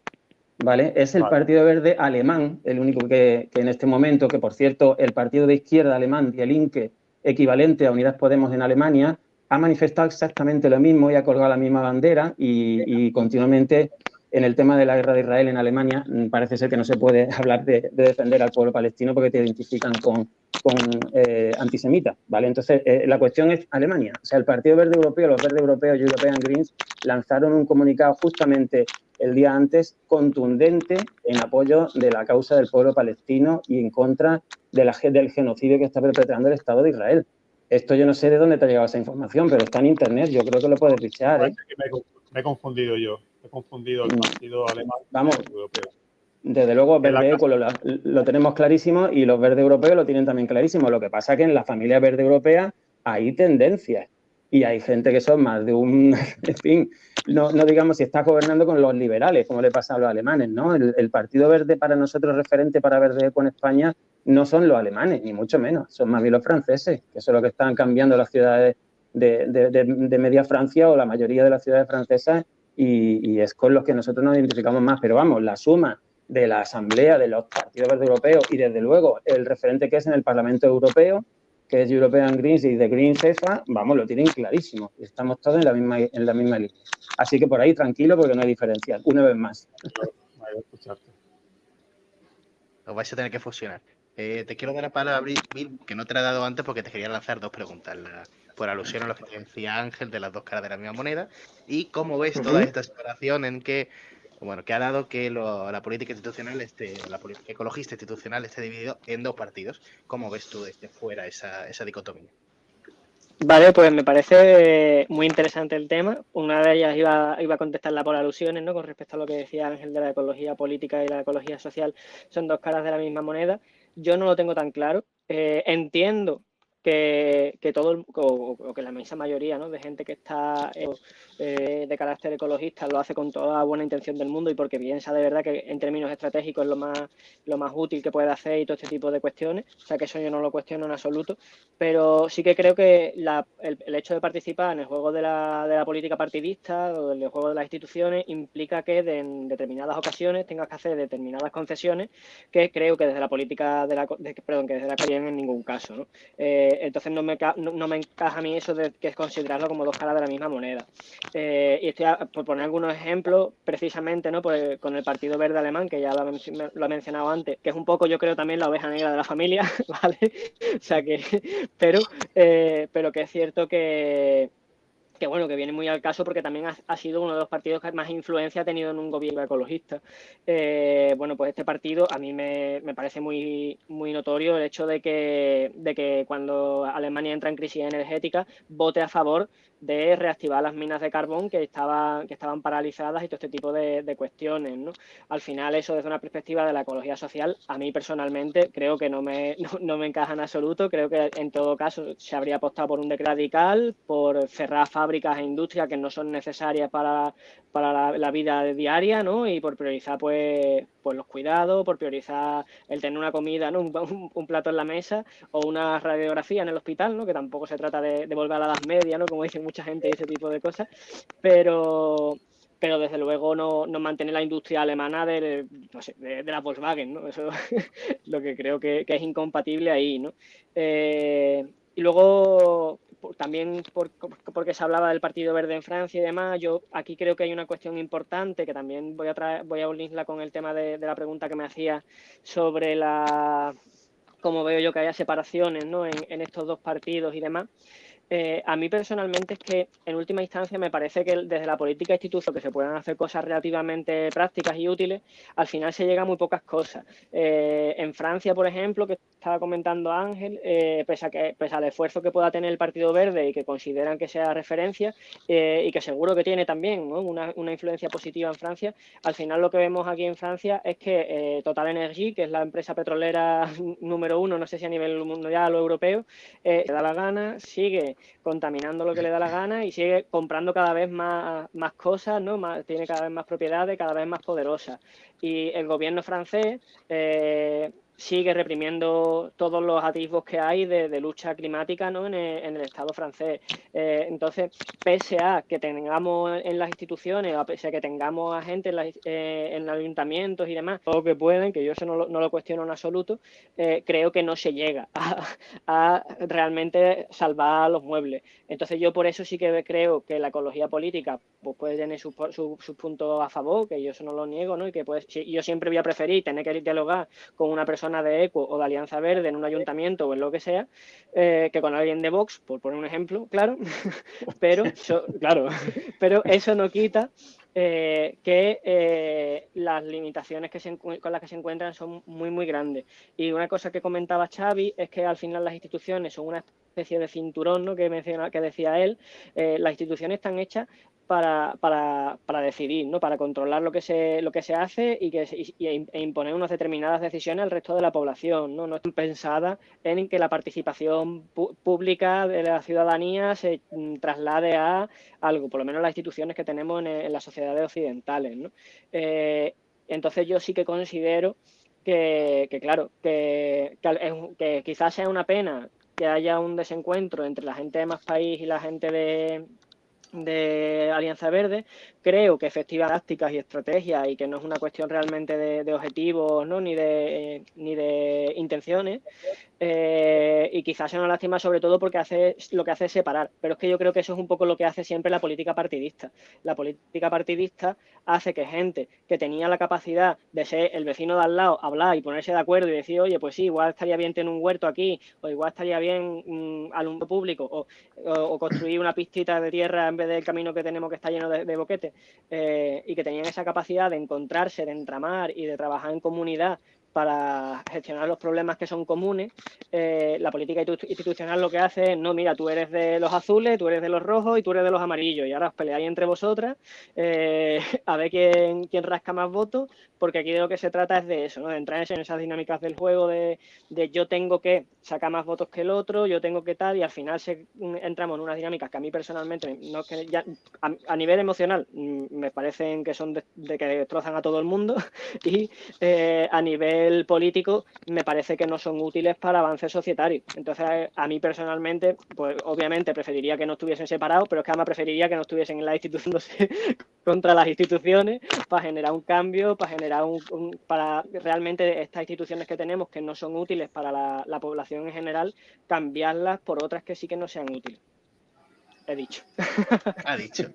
¿vale? Es el Partido Verde alemán, el único que en este momento, que por cierto, el partido de izquierda alemán, Die Linke, equivalente a Unidas Podemos en Alemania, ha manifestado exactamente lo mismo y ha colgado la misma bandera y continuamente en el tema de la guerra de Israel en Alemania parece ser que no se puede hablar de defender al pueblo palestino porque te identifican con antisemita, ¿vale? Entonces, la cuestión es Alemania. O sea, el Partido Verde Europeo, los Verdes Europeos y European Greens lanzaron un comunicado justamente el día antes contundente en apoyo de la causa del pueblo palestino y en contra del genocidio que está perpetrando el Estado de Israel. Esto yo no sé de dónde te ha llegado esa información, pero está en internet, yo creo que lo puedes bichear, ¿eh? Me he confundido yo, he confundido el partido alemán Vamos, con el europeo. Desde luego, Verde Equo lo tenemos clarísimo y los verdes europeos lo tienen también clarísimo. Lo que pasa es que en la familia verde europea hay tendencias y hay gente que son más de un... En fin, no digamos si estás gobernando con los liberales, como le pasa a los alemanes, ¿no? El Partido Verde para nosotros referente para Verde Equo en España no son los alemanes, ni mucho menos. Son más bien los franceses, que son los que están cambiando las ciudades de media Francia o la mayoría de las ciudades francesas y es con los que nosotros nos identificamos más. Pero vamos, la suma de la Asamblea de los Partidos Verdes Europeos y, desde luego, el referente que es en el Parlamento Europeo, que es European Greens y The Green CEFA, vamos, lo tienen clarísimo. Estamos todos en la misma línea. Así que por ahí tranquilo porque no hay diferencia. Una vez más. Os vais a tener que fusionar. Te quiero dar la palabra, Bill, que no te la he dado antes porque te quería lanzar dos preguntas. Por alusión a lo que te decía Ángel de las dos caras de la misma moneda. Y cómo ves toda esta separación en que ha dado que la política institucional, la política ecologista institucional esté dividido en dos partidos. ¿Cómo ves tú desde fuera esa dicotomía? Vale, pues me parece muy interesante el tema. Una de ellas iba a contestarla por alusiones, ¿no? Con respecto a lo que decía Ángel de la ecología política y la ecología social, son dos caras de la misma moneda. Yo no lo tengo tan claro. Entiendo que o que la inmensa mayoría, ¿no? De gente que está de carácter ecologista lo hace con toda buena intención del mundo y porque piensa de verdad que en términos estratégicos es lo más útil que puede hacer y todo este tipo de cuestiones. O sea que eso yo no lo cuestiono en absoluto, pero sí que creo que el hecho de participar en el juego de la política partidista o en el juego de las instituciones implica que en determinadas ocasiones tengas que hacer determinadas concesiones que creo que desde la política que desde la calle en ningún caso, ¿no? Entonces no me encaja a mí eso de que es considerarlo como dos caras de la misma moneda. Y por poner algunos ejemplos, precisamente, ¿no? Pues, con el Partido Verde Alemán, que ya lo he mencionado antes, que es un poco, yo creo, también la oveja negra de la familia, ¿vale? O sea pero que es cierto que bueno, que viene muy al caso porque también ha sido uno de los partidos que más influencia ha tenido en un gobierno ecologista. Bueno, pues este partido a mí me parece muy, muy notorio el hecho de que cuando Alemania entra en crisis energética vote a favor de reactivar las minas de carbón que estaban paralizadas y todo este tipo de cuestiones, ¿no? Al final eso desde una perspectiva de la ecología social, a mí personalmente creo que no me encaja en absoluto. Creo que en todo caso se habría apostado por un decreto radical, por cerrar fábricas e industrias que no son necesarias para la vida diaria, ¿no? Y por priorizar pues los cuidados, por priorizar el tener una comida, ¿no? Un plato en la mesa o una radiografía en el hospital, ¿no? Que tampoco se trata de volver a la Edad Media, ¿no? Como dicen mucha gente y ese tipo de cosas, pero desde luego no mantener la industria alemana de la Volkswagen, ¿no? Eso es lo que creo que es incompatible ahí, ¿no? Y luego también porque se hablaba del Partido Verde en Francia y demás, yo aquí creo que hay una cuestión importante que también voy a unirla con el tema de la pregunta que me hacía sobre cómo veo yo que haya separaciones, ¿no? en estos dos partidos y demás. A mí personalmente es que en última instancia me parece que desde la política institucional que se puedan hacer cosas relativamente prácticas y útiles, al final se llega a muy pocas cosas. En Francia, por ejemplo, que estaba comentando Ángel, pese al esfuerzo que pueda tener el Partido Verde y que consideran que sea referencia y que seguro que tiene también, ¿no? una influencia positiva en Francia, al final lo que vemos aquí en Francia es que Total Energy, que es la empresa petrolera número uno, no sé si a nivel mundial o europeo, le da la gana, sigue contaminando lo que le da la gana y sigue comprando cada vez más cosas, ¿no? Tiene cada vez más propiedades, cada vez más poderosas. Y el gobierno francés sigue reprimiendo todos los atisbos que hay de lucha climática, ¿no? en el Estado francés. Entonces, pese a que tengamos en las instituciones, o pese a que tengamos a gente en ayuntamientos y demás, todo lo que pueden, que yo eso no lo cuestiono en absoluto, creo que no se llega a realmente salvar los muebles. Entonces yo por eso sí que creo que la ecología política pues, puede tener sus puntos a favor, que yo eso no lo niego, ¿no? Y que yo siempre voy a preferir tener que dialogar con una persona de ECO o de Alianza Verde en un ayuntamiento o en lo que sea, que con alguien de Vox, por poner un ejemplo, claro, pero eso no quita que las limitaciones con las que se encuentran son muy, muy grandes. Y una cosa que comentaba Xavi es que al final las instituciones son una especie de cinturón, ¿no? que decía él. Las instituciones están hechas para decidir, ¿no? Para controlar lo que se hace e imponer unas determinadas decisiones al resto de la población, ¿no? No están pensadas en que la participación pública de la ciudadanía se traslade a algo, por lo menos las instituciones que tenemos en las sociedades occidentales, ¿no? Entonces yo sí que considero claro, que quizás sea una pena que haya un desencuentro entre la gente de Más País y la gente de Alianza Verde. Creo que efectivas tácticas y estrategias y que no es una cuestión realmente de objetivos, ¿no? ni de intenciones, y quizás sea una lástima sobre todo porque lo que hace es separar, pero es que yo creo que eso es un poco lo que hace siempre la política partidista. La política partidista hace que gente que tenía la capacidad de ser el vecino de al lado, hablar y ponerse de acuerdo y decir, oye, pues sí, igual estaría bien tener un huerto aquí, o igual estaría bien alumbrado público, o construir una pistita de tierra en vez del camino que tenemos que está lleno de boquetes, y que tenían esa capacidad de encontrarse, de entramar y de trabajar en comunidad para gestionar los problemas que son comunes, la política institucional lo que hace es, no, mira, tú eres de los azules, tú eres de los rojos y tú eres de los amarillos, y ahora os peleáis entre vosotras a ver quién rasca más votos, porque aquí de lo que se trata es de eso, ¿no? De entrar en esas dinámicas del juego de yo tengo que sacar más votos que el otro, yo tengo que tal, y al final entramos en unas dinámicas que a mí personalmente, no, que ya, a nivel emocional, me parecen que son de que destrozan a todo el mundo, y a nivel político me parece que no son útiles para avances societarios. Entonces, a mí personalmente, pues obviamente preferiría que no estuviesen separados, pero es que además preferiría que no estuviesen en la institución contra las instituciones para generar un cambio, para generar para realmente estas instituciones que tenemos que no son útiles para la población en general, cambiarlas por otras que sí que no sean útiles. He dicho. Ha dicho.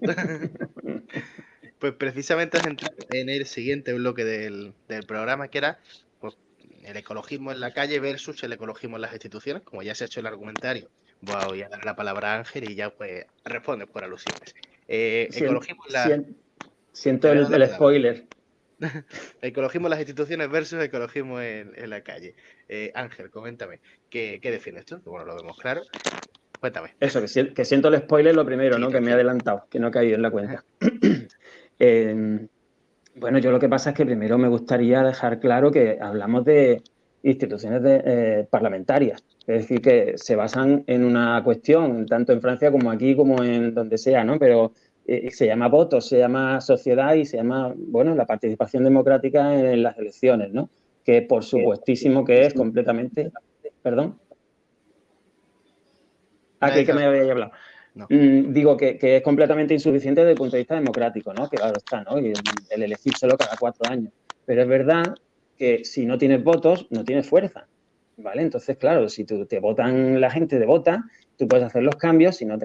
Pues precisamente has entrado en el siguiente bloque del programa, que era pues, el ecologismo en la calle versus el ecologismo en las instituciones. Como ya se ha hecho el argumentario, voy a dar la palabra a Ángel y ya pues responde por alusiones. Ecologismo en la... Siento el spoiler. Ecologismo en las instituciones versus ecologismo en la calle. Ángel, coméntame, ¿qué defines tú? Bueno, lo vemos claro. Cuéntame. Eso, que siento el spoiler lo primero, Sí, ¿no? tranquilo. Que me he adelantado, que no he caído en la cuenta. Bueno, yo lo que pasa es que primero me gustaría dejar claro que hablamos de instituciones parlamentarias, es decir, que se basan en una cuestión, tanto en Francia como aquí, como en donde sea, ¿no? Pero se llama voto, se llama sociedad y se llama, bueno, la participación democrática en las elecciones, ¿no? Que por supuestísimo que es completamente... ¿Perdón? Aquel que me había hablado. No. Digo que es completamente insuficiente desde el punto de vista democrático, ¿no? Que claro está, ¿no? Y el elegir solo cada 4 años. Pero es verdad que si no tienes votos, no tienes fuerza, ¿vale? Entonces, claro, si te votan, la gente te vota, tú puedes hacer los cambios, si no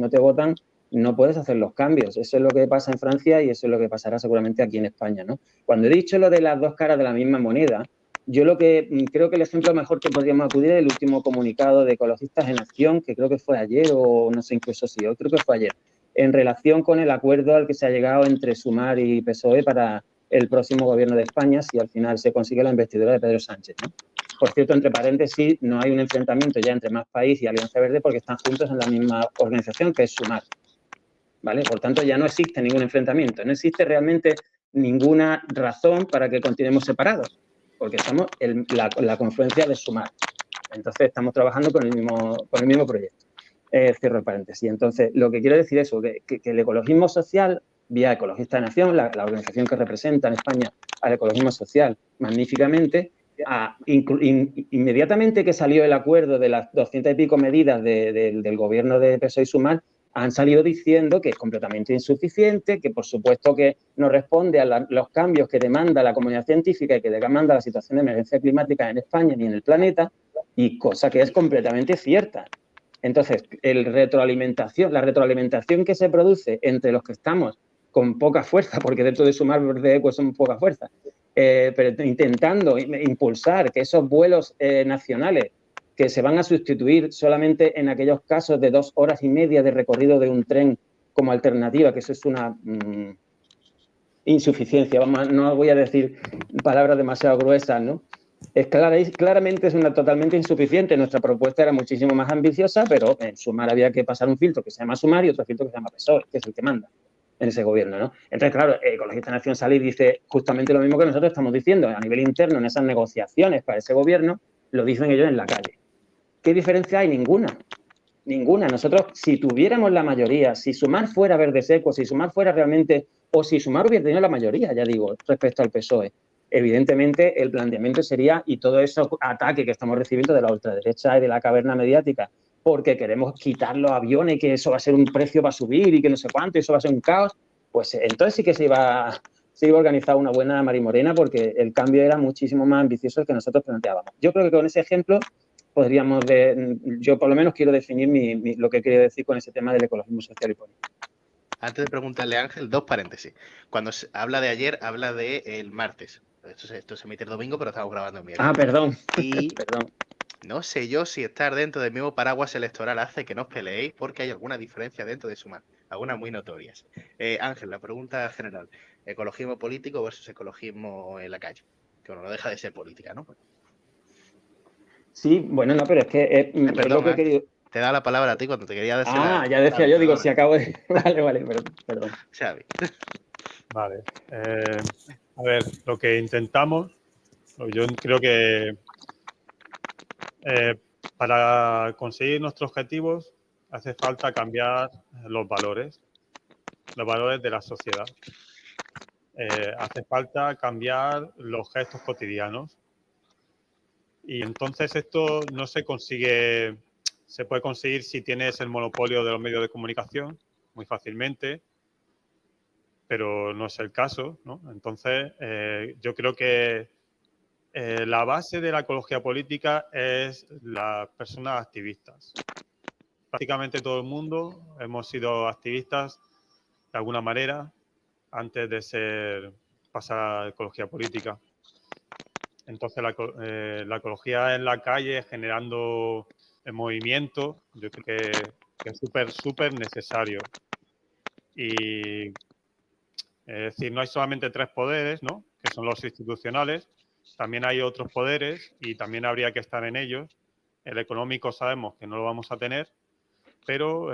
te votan, no puedes hacer los cambios. Eso es lo que pasa en Francia y eso es lo que pasará seguramente aquí en España, ¿no? Cuando he dicho lo de las dos caras de la misma moneda, yo lo que creo que el ejemplo mejor que podríamos acudir es el último comunicado de Ecologistas en Acción, que creo que fue ayer o no sé, incluso si hoy, creo que fue ayer, en relación con el acuerdo al que se ha llegado entre Sumar y PSOE para el próximo gobierno de España, si al final se consigue la investidura de Pedro Sánchez, ¿no? Por cierto, entre paréntesis, no hay un enfrentamiento ya entre Más País y Alianza Verde porque están juntos en la misma organización, que es Sumar, ¿vale? Por tanto, ya no existe ningún enfrentamiento, no existe realmente ninguna razón para que continuemos separados, porque estamos en la confluencia de Sumar. Entonces, estamos trabajando con el mismo proyecto. Cierro el paréntesis. Entonces, lo que quiero decir es eso, que el ecologismo social, vía Ecologistas en Acción, la organización que representa en España al ecologismo social magníficamente, inmediatamente que salió el acuerdo de las 200 y pico medidas del gobierno de PSOE y Sumar, han salido diciendo que es completamente insuficiente, que por supuesto que no responde a los cambios que demanda la comunidad científica y que demanda la situación de emergencia climática en España ni en el planeta, y cosa que es completamente cierta. Entonces, la retroalimentación que se produce entre los que estamos con poca fuerza, porque dentro de Sumar de Eco somos poca fuerza, pero intentando impulsar que esos vuelos nacionales que se van a sustituir solamente en aquellos casos de 2 horas y media de recorrido de un tren como alternativa, que eso es una insuficiencia, no voy a decir palabras demasiado gruesas, ¿no? Claramente es totalmente insuficiente. Nuestra propuesta era muchísimo más ambiciosa, pero en Sumar había que pasar un filtro que se llama Sumar y otro filtro que se llama PSOE, que es el que manda en ese gobierno, ¿no? Entonces, claro, Ecologistas en Acción sale y dice justamente lo mismo que nosotros estamos diciendo a nivel interno en esas negociaciones para ese gobierno, lo dicen ellos en la calle. ¿Qué diferencia hay? Ninguna. Ninguna. Nosotros, si tuviéramos la mayoría, si Sumar fuera Verde Seco, si Sumar fuera realmente, o si Sumar hubiera tenido la mayoría, ya digo, respecto al PSOE, evidentemente el planteamiento sería, y todo ese ataque que estamos recibiendo de la ultraderecha y de la caverna mediática, porque queremos quitar los aviones y que eso va a ser un precio, va a subir y que no sé cuánto, y eso va a ser un caos, pues entonces sí que se iba a organizar una buena marimorena porque el cambio era muchísimo más ambicioso del que nosotros planteábamos. Yo creo que con ese ejemplo podríamos, yo por lo menos quiero definir lo que quería decir con ese tema del ecologismo social y político. Antes de preguntarle a Ángel, 2 paréntesis. Cuando se habla de ayer, habla de el martes. Esto se emite el domingo, pero estamos grabando el miércoles. Ah, perdón. Y perdón. No sé yo si estar dentro del mismo paraguas electoral hace que no os peleéis porque hay alguna diferencia dentro de Sumar, algunas muy notorias. Ángel, la pregunta general. Ecologismo político versus ecologismo en la calle. Pero no deja de ser política, ¿no? Sí, bueno, no, pero es que es lo Perdón, que he querido. te da la palabra a ti cuando te quería decir. Ya decía yo, digo, si acabo de. Vale, perdón. Xavi. Vale. A ver, lo que intentamos, yo creo que para conseguir nuestros objetivos hace falta cambiar los valores de la sociedad. Hace falta cambiar los gestos cotidianos. Y entonces esto no se consigue, se puede conseguir si tienes el monopolio de los medios de comunicación muy fácilmente, pero no es el caso, ¿no? Entonces, yo creo que la base de la ecología política es las personas activistas. Prácticamente todo el mundo hemos sido activistas de alguna manera antes de pasar a la ecología política. Entonces, la ecología en la calle, generando el movimiento, yo creo que es súper necesario. Y es decir, no hay solamente 3 poderes, ¿no? Que son los institucionales, también hay otros poderes y también habría que estar en ellos. El económico sabemos que no lo vamos a tener, pero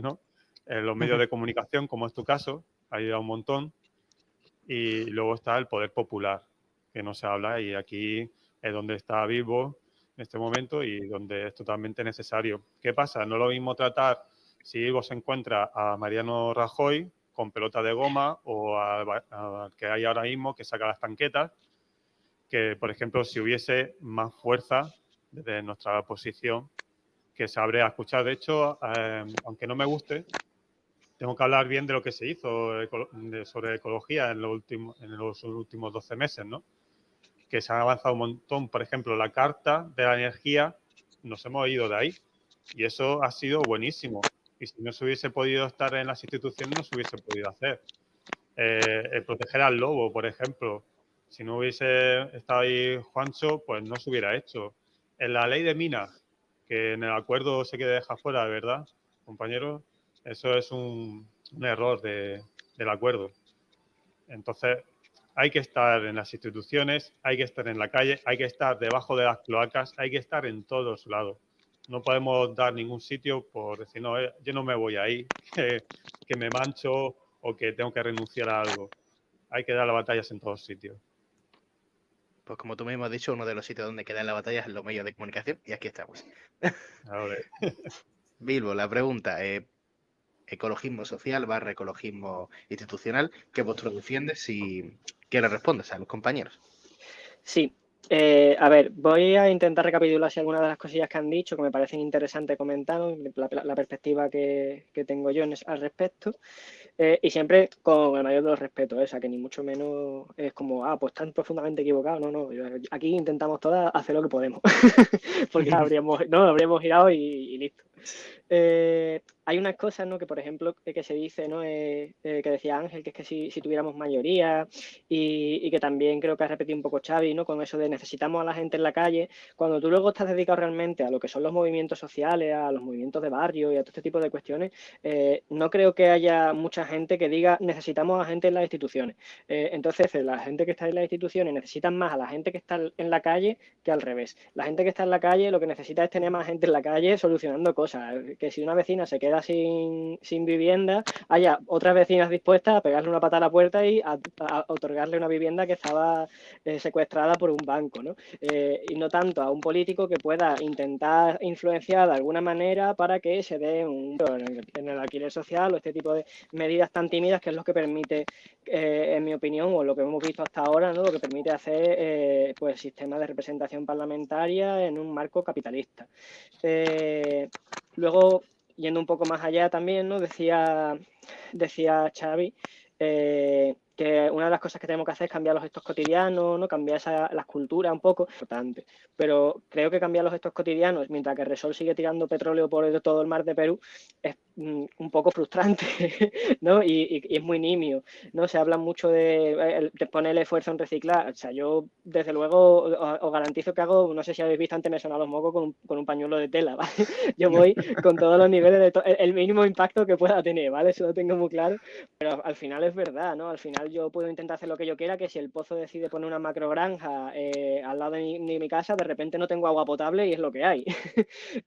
¿no? Los medios de comunicación, como es tu caso, ayuda un montón. Y luego está el poder popular, que no se habla, y aquí es donde está Bilbo en este momento y donde es totalmente necesario. ¿Qué pasa? No es lo mismo tratar si Bilbo se encuentra a Mariano Rajoy con pelota de goma o a que hay ahora mismo que saca las tanquetas, que, por ejemplo, si hubiese más fuerza desde nuestra posición, que se habría escuchado. De hecho, aunque no me guste, tengo que hablar bien de lo que se hizo sobre ecología en los últimos 12 meses, ¿no? Que se ha avanzado un montón. Por ejemplo, la Carta de la Energía, nos hemos ido de ahí. Y eso ha sido buenísimo. Y si no se hubiese podido estar en las instituciones, no se hubiese podido hacer. El proteger al lobo, por ejemplo. Si no hubiese estado ahí Juancho, pues no se hubiera hecho. En la ley de minas, que en el acuerdo se deja fuera, ¿verdad, compañeros? Eso es un error del acuerdo. Entonces, hay que estar en las instituciones, hay que estar en la calle, hay que estar debajo de las cloacas, hay que estar en todos lados. No podemos dar ningún sitio por decir, no, yo no me voy ahí, que me mancho o que tengo que renunciar a algo. Hay que dar las batallas en todos sitios. Pues como tú mismo has dicho, uno de los sitios donde quedan las batallas es los medios de comunicación y aquí estamos. Bilbo, la pregunta, ecologismo social / ecologismo institucional, ¿qué postura defiendes y qué le respondes a los compañeros? Sí, a ver, voy a intentar recapitular si algunas de las cosillas que han dicho que me parecen interesantes comentar, ¿no? La perspectiva que tengo yo al respecto. Y siempre con el mayor de los respetos, o sea, que ni mucho menos es como, pues están profundamente equivocados. No, aquí intentamos todas hacer lo que podemos, porque habríamos girado y listo. Hay unas cosas, ¿no? Que por ejemplo que se dice, ¿no? Que decía Ángel, que es que si tuviéramos mayoría y que también creo que ha repetido un poco Xavi, ¿no? Con eso de necesitamos a la gente en la calle. Cuando tú luego estás dedicado realmente a lo que son los movimientos sociales, a los movimientos de barrio y a todo este tipo de cuestiones, no creo que haya mucha gente que diga necesitamos a gente en las instituciones. Entonces la gente que está en las instituciones necesitan más a la gente que está en la calle que al revés. La gente que está en la calle lo que necesita es tener más gente en la calle solucionando cosas. Que si una vecina se queda sin vivienda, haya otras vecinas dispuestas a pegarle una patada a la puerta y a otorgarle una vivienda que estaba secuestrada por un banco, ¿no? Y no tanto a un político que pueda intentar influenciar de alguna manera para que se dé en el alquiler social o este tipo de medidas tan tímidas, que es lo que permite, en mi opinión, o lo que hemos visto hasta ahora, ¿no? Lo que permite hacer pues sistemas de representación parlamentaria en un marco capitalista. Luego, yendo un poco más allá también, ¿no? Decía Xavi que una de las cosas que tenemos que hacer es cambiar los gestos cotidianos, ¿no? Cambiar las culturas un poco, importante. Pero creo que cambiar los gestos cotidianos, mientras que Repsol sigue tirando petróleo por todo el mar de Perú, es un poco frustrante, ¿no? Y es muy nimio, ¿no? Se habla mucho de ponerle esfuerzo en reciclar. O sea, yo desde luego os garantizo que hago, no sé si habéis visto, antes me sonaba los mocos con un pañuelo de tela, ¿vale? Yo voy con todos los niveles el mínimo impacto que pueda tener, ¿vale? Eso lo tengo muy claro, pero al final es verdad, ¿no? Al final final yo puedo intentar hacer lo que yo quiera, que si el pozo decide poner una macrogranja al lado de mi casa, de repente no tengo agua potable y es lo que hay,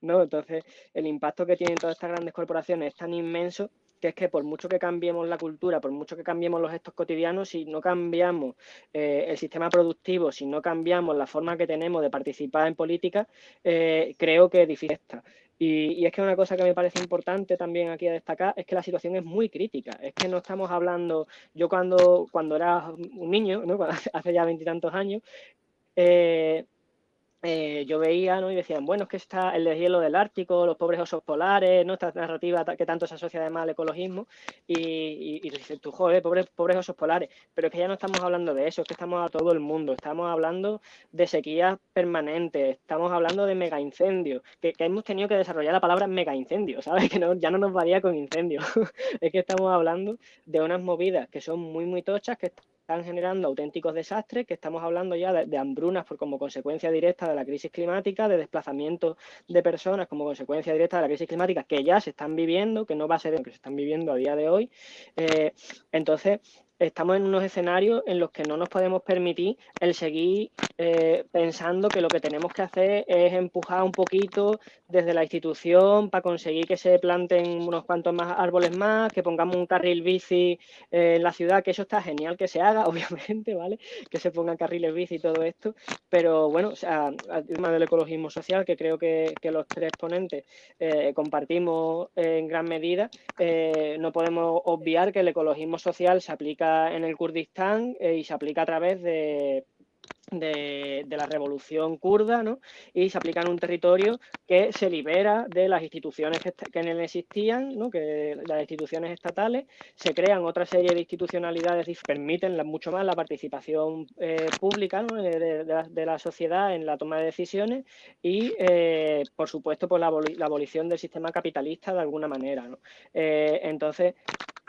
¿no? Entonces, el impacto que tienen todas estas grandes corporaciones es tan inmenso que es que por mucho que cambiemos la cultura, por mucho que cambiemos los gestos cotidianos, si no cambiamos el sistema productivo, si no cambiamos la forma que tenemos de participar en política, creo que es difícil está. Y es que una cosa que me parece importante también aquí a destacar es que la situación es muy crítica. Es que no estamos hablando, yo cuando era un niño, ¿no? Hace ya 20 y tantos años, yo veía, ¿no? Y decían, bueno, es que está el deshielo del Ártico, los pobres osos polares, ¿no? Esta narrativa que tanto se asocia además al ecologismo, y dices tú, joder, pobres osos polares, pero es que ya no estamos hablando de eso, es que estamos a todo el mundo, estamos hablando de sequías permanentes, estamos hablando de mega incendios, que hemos tenido que desarrollar la palabra mega incendio, ¿sabes? Que ya no nos varía con incendio, es que estamos hablando de unas movidas que son muy, muy tochas, que están generando auténticos desastres, que estamos hablando ya de hambrunas como consecuencia directa de la crisis climática, de desplazamiento de personas como consecuencia directa de la crisis climática que ya se están viviendo, que no va a ser que se están viviendo a día de hoy. Entonces, estamos en unos escenarios en los que no nos podemos permitir el seguir pensando que lo que tenemos que hacer es empujar un poquito desde la institución para conseguir que se planten unos cuantos más árboles más, que pongamos un carril bici en la ciudad, que eso está genial que se haga, obviamente, ¿vale? Que se pongan carriles bici y todo esto, pero bueno, o sea, el tema del ecologismo social, que creo que los tres ponentes compartimos en gran medida, no podemos obviar que el ecologismo social se aplica en el Kurdistán y se aplica a través de la revolución kurda, ¿no? Y se aplica en un territorio que se libera de las instituciones que en él existían, ¿no? Que las instituciones estatales, se crean otra serie de institucionalidades y permiten mucho más la participación pública, ¿no? de la sociedad en la toma de decisiones y, por supuesto, pues la abolición del sistema capitalista de alguna manera, ¿no? Entonces,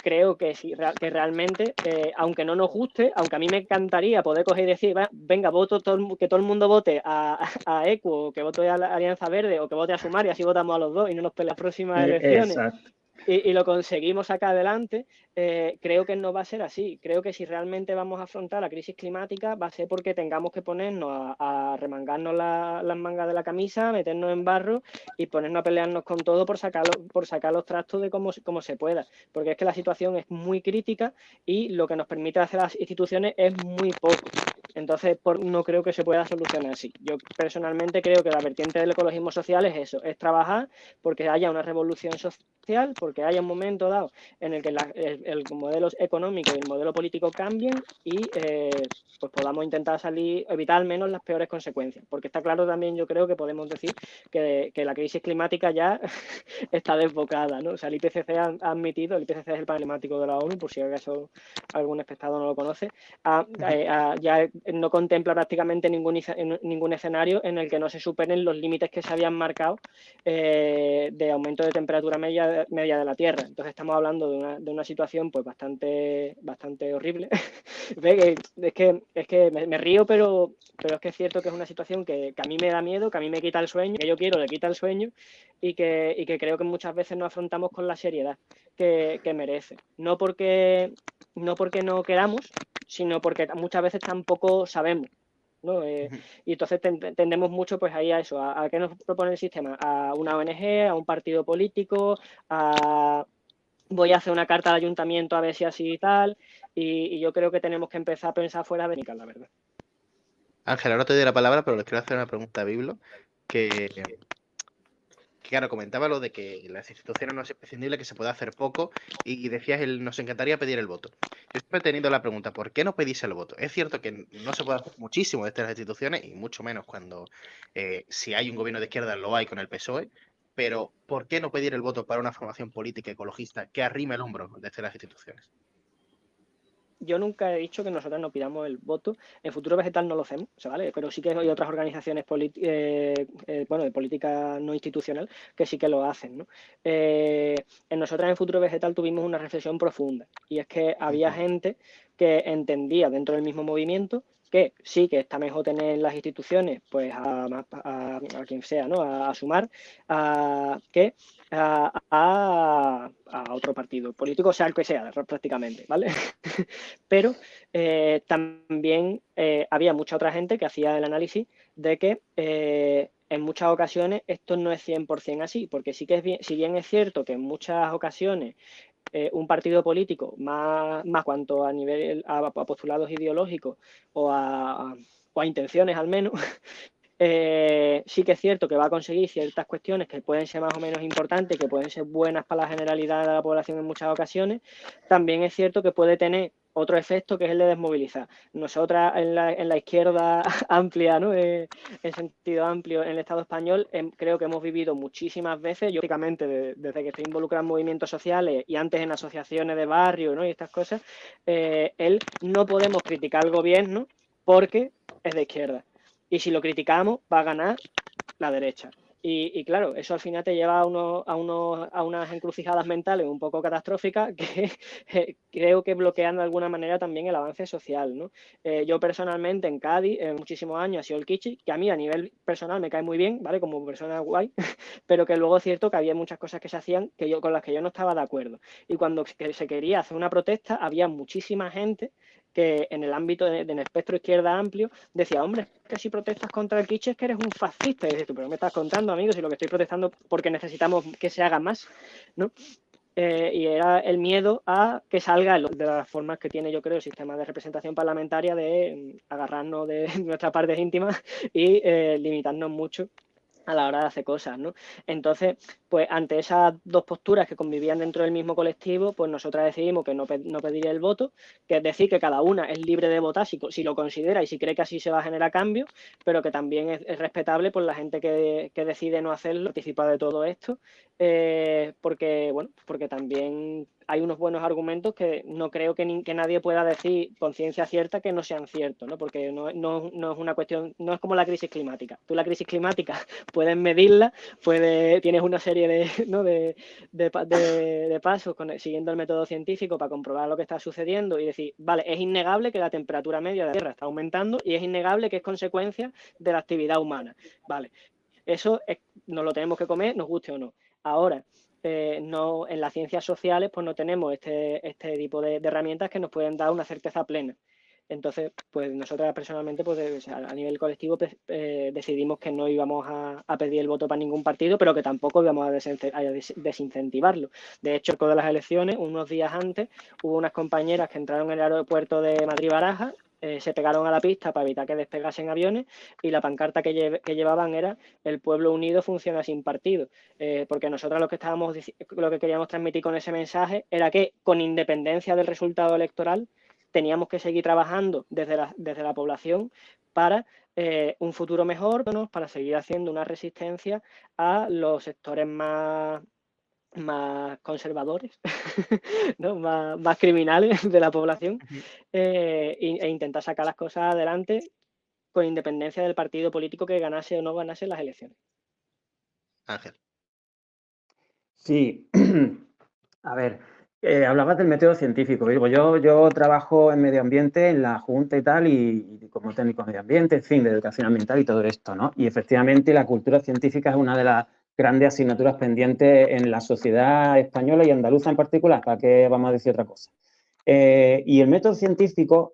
creo que que realmente, aunque no nos guste, aunque a mí me encantaría poder coger y decir, venga, que todo el mundo vote a ECU, o que vote a la Alianza Verde, o que vote a Sumar, y así votamos a los dos y no nos peleamos las próximas elecciones. Exacto. Y lo conseguimos sacar adelante, creo que no va a ser así. Creo que si realmente vamos a afrontar la crisis climática va a ser porque tengamos que ponernos a remangarnos las mangas de la camisa, meternos en barro y ponernos a pelearnos con todo por sacar los trastos de como se pueda. Porque es que la situación es muy crítica y lo que nos permite hacer las instituciones es muy poco. Entonces, no creo que se pueda solucionar así. Yo personalmente creo que la vertiente del ecologismo social es eso, es trabajar porque haya una revolución social, porque haya un momento dado en el que el modelo económico y el modelo político cambien y pues podamos intentar evitar al menos las peores consecuencias. Porque está claro también, yo creo que podemos decir que la crisis climática ya está desbocada, ¿no? O sea, el IPCC ha admitido, el IPCC es el panel climático de la ONU, por si acaso algún espectador no lo conoce, ya no contempla prácticamente ningún escenario en el que no se superen los límites que se habían marcado de aumento de temperatura media de la Tierra. Entonces estamos hablando de una situación pues bastante horrible. Es que me río, pero es que es cierto que es una situación que a mí me da miedo, que a mí me quita el sueño, que yo quiero le quita el sueño y que creo que muchas veces no afrontamos con la seriedad que merece. No porque no queramos, sino porque muchas veces tampoco sabemos, ¿no? Y entonces tendemos mucho pues ahí a eso, a qué nos propone el sistema, a una ONG, a un partido político, voy a hacer una carta al ayuntamiento a ver si así y tal, y yo creo que tenemos que empezar a pensar fuera de la verdad. Ángel, ahora te doy la palabra, pero les quiero hacer una pregunta a Biblo, que claro, comentaba lo de que las instituciones no es imprescindible, que se puede hacer poco, y decías, nos encantaría pedir el voto. Yo siempre he tenido la pregunta, ¿por qué no pedís el voto? Es cierto que no se puede hacer muchísimo desde las instituciones, y mucho menos cuando si hay un gobierno de izquierda lo hay con el PSOE, pero ¿por qué no pedir el voto para una formación política ecologista que arrime el hombro desde las instituciones? Yo nunca he dicho que nosotros no pidamos el voto. En Futuro Vegetal no lo hacemos, ¿vale? Pero sí que hay otras organizaciones de política no institucional que sí que lo hacen, ¿no? Nosotros en Futuro Vegetal tuvimos una reflexión profunda y es que había gente que entendía dentro del mismo movimiento que sí que está mejor tener las instituciones pues a quien sea, ¿no? A Sumar, que a otro partido político, sea el que sea, prácticamente, ¿vale? Pero también había mucha otra gente que hacía el análisis de que en muchas ocasiones esto no es 100% así, porque sí que es bien, si bien es cierto que en muchas ocasiones un partido político, más cuanto a nivel a postulados ideológicos o a intenciones al menos, sí que es cierto que va a conseguir ciertas cuestiones que pueden ser más o menos importantes, que pueden ser buenas para la generalidad de la población en muchas ocasiones. También es cierto que puede tener otro efecto, que es el de desmovilizar. Nosotras en la izquierda amplia, ¿no? En sentido amplio en el Estado español, creo que hemos vivido muchísimas veces, yo prácticamente desde que estoy involucrado en movimientos sociales y antes en asociaciones de barrio, ¿no? Y estas cosas, no podemos criticar al gobierno porque es de izquierda. Y si lo criticamos, va a ganar la derecha. Y claro, eso al final te lleva a unas encrucijadas mentales un poco catastróficas que creo que bloquean de alguna manera también el avance social, ¿no? Yo personalmente en Cádiz, muchísimos años, ha sido el Kichi, que a mí a nivel personal me cae muy bien, ¿vale? Como persona guay, pero que luego es cierto que había muchas cosas que se hacían con las que yo no estaba de acuerdo. Y cuando se quería hacer una protesta, había muchísima gente que en el ámbito, en el espectro izquierda amplio, decía, hombre, que si protestas contra el Kichi es que eres un fascista. Y dices tú, pero me estás contando, amigos, y lo que estoy protestando porque necesitamos que se haga más, ¿no? Y era el miedo a que salga de las formas que tiene, yo creo, el sistema de representación parlamentaria de agarrarnos de nuestras partes íntimas y limitarnos mucho a la hora de hacer cosas, ¿no? Entonces, pues ante esas dos posturas que convivían dentro del mismo colectivo, pues nosotras decidimos que no pedir el voto, que es decir, que cada una es libre de votar si lo considera y si cree que así se va a generar cambio, pero que también es respetable por la gente que decide no hacerlo, participar de todo esto, porque también hay unos buenos argumentos que no creo que nadie pueda decir con ciencia cierta que no sean ciertos, ¿no? Porque no es una cuestión, no es como la crisis climática. Tú la crisis climática puedes medirla, tienes una serie de pasos siguiendo el método científico para comprobar lo que está sucediendo y decir, vale, es innegable que la temperatura media de la Tierra está aumentando y es innegable que es consecuencia de la actividad humana. Vale, eso nos lo tenemos que comer, nos guste o no. Ahora, no, en las ciencias sociales pues no tenemos este tipo de herramientas que nos pueden dar una certeza plena. Entonces, pues nosotras personalmente, pues a nivel colectivo decidimos que no íbamos a pedir el voto para ningún partido, pero que tampoco íbamos a desincentivarlo. De hecho, con las elecciones, unos días antes, hubo unas compañeras que entraron en el aeropuerto de Madrid-Barajas, se pegaron a la pista para evitar que despegasen aviones y la pancarta que llevaban era "El pueblo unido funciona sin partido", porque nosotros lo que queríamos transmitir con ese mensaje era que, con independencia del resultado electoral, teníamos que seguir trabajando desde la población para un futuro mejor, para seguir haciendo una resistencia a los sectores más conservadores, ¿no? más criminales de la población, e intentar sacar las cosas adelante con independencia del partido político que ganase o no ganase las elecciones. Ángel. Sí, a ver, hablabas del método científico. Digo, yo trabajo en medio ambiente, en la Junta y tal, y como técnico de medio ambiente, en fin, de educación ambiental y todo esto, ¿no? Y efectivamente la cultura científica es una de las grandes asignaturas pendientes en la sociedad española y andaluza en particular, ¿para qué vamos a decir otra cosa? Y el método científico,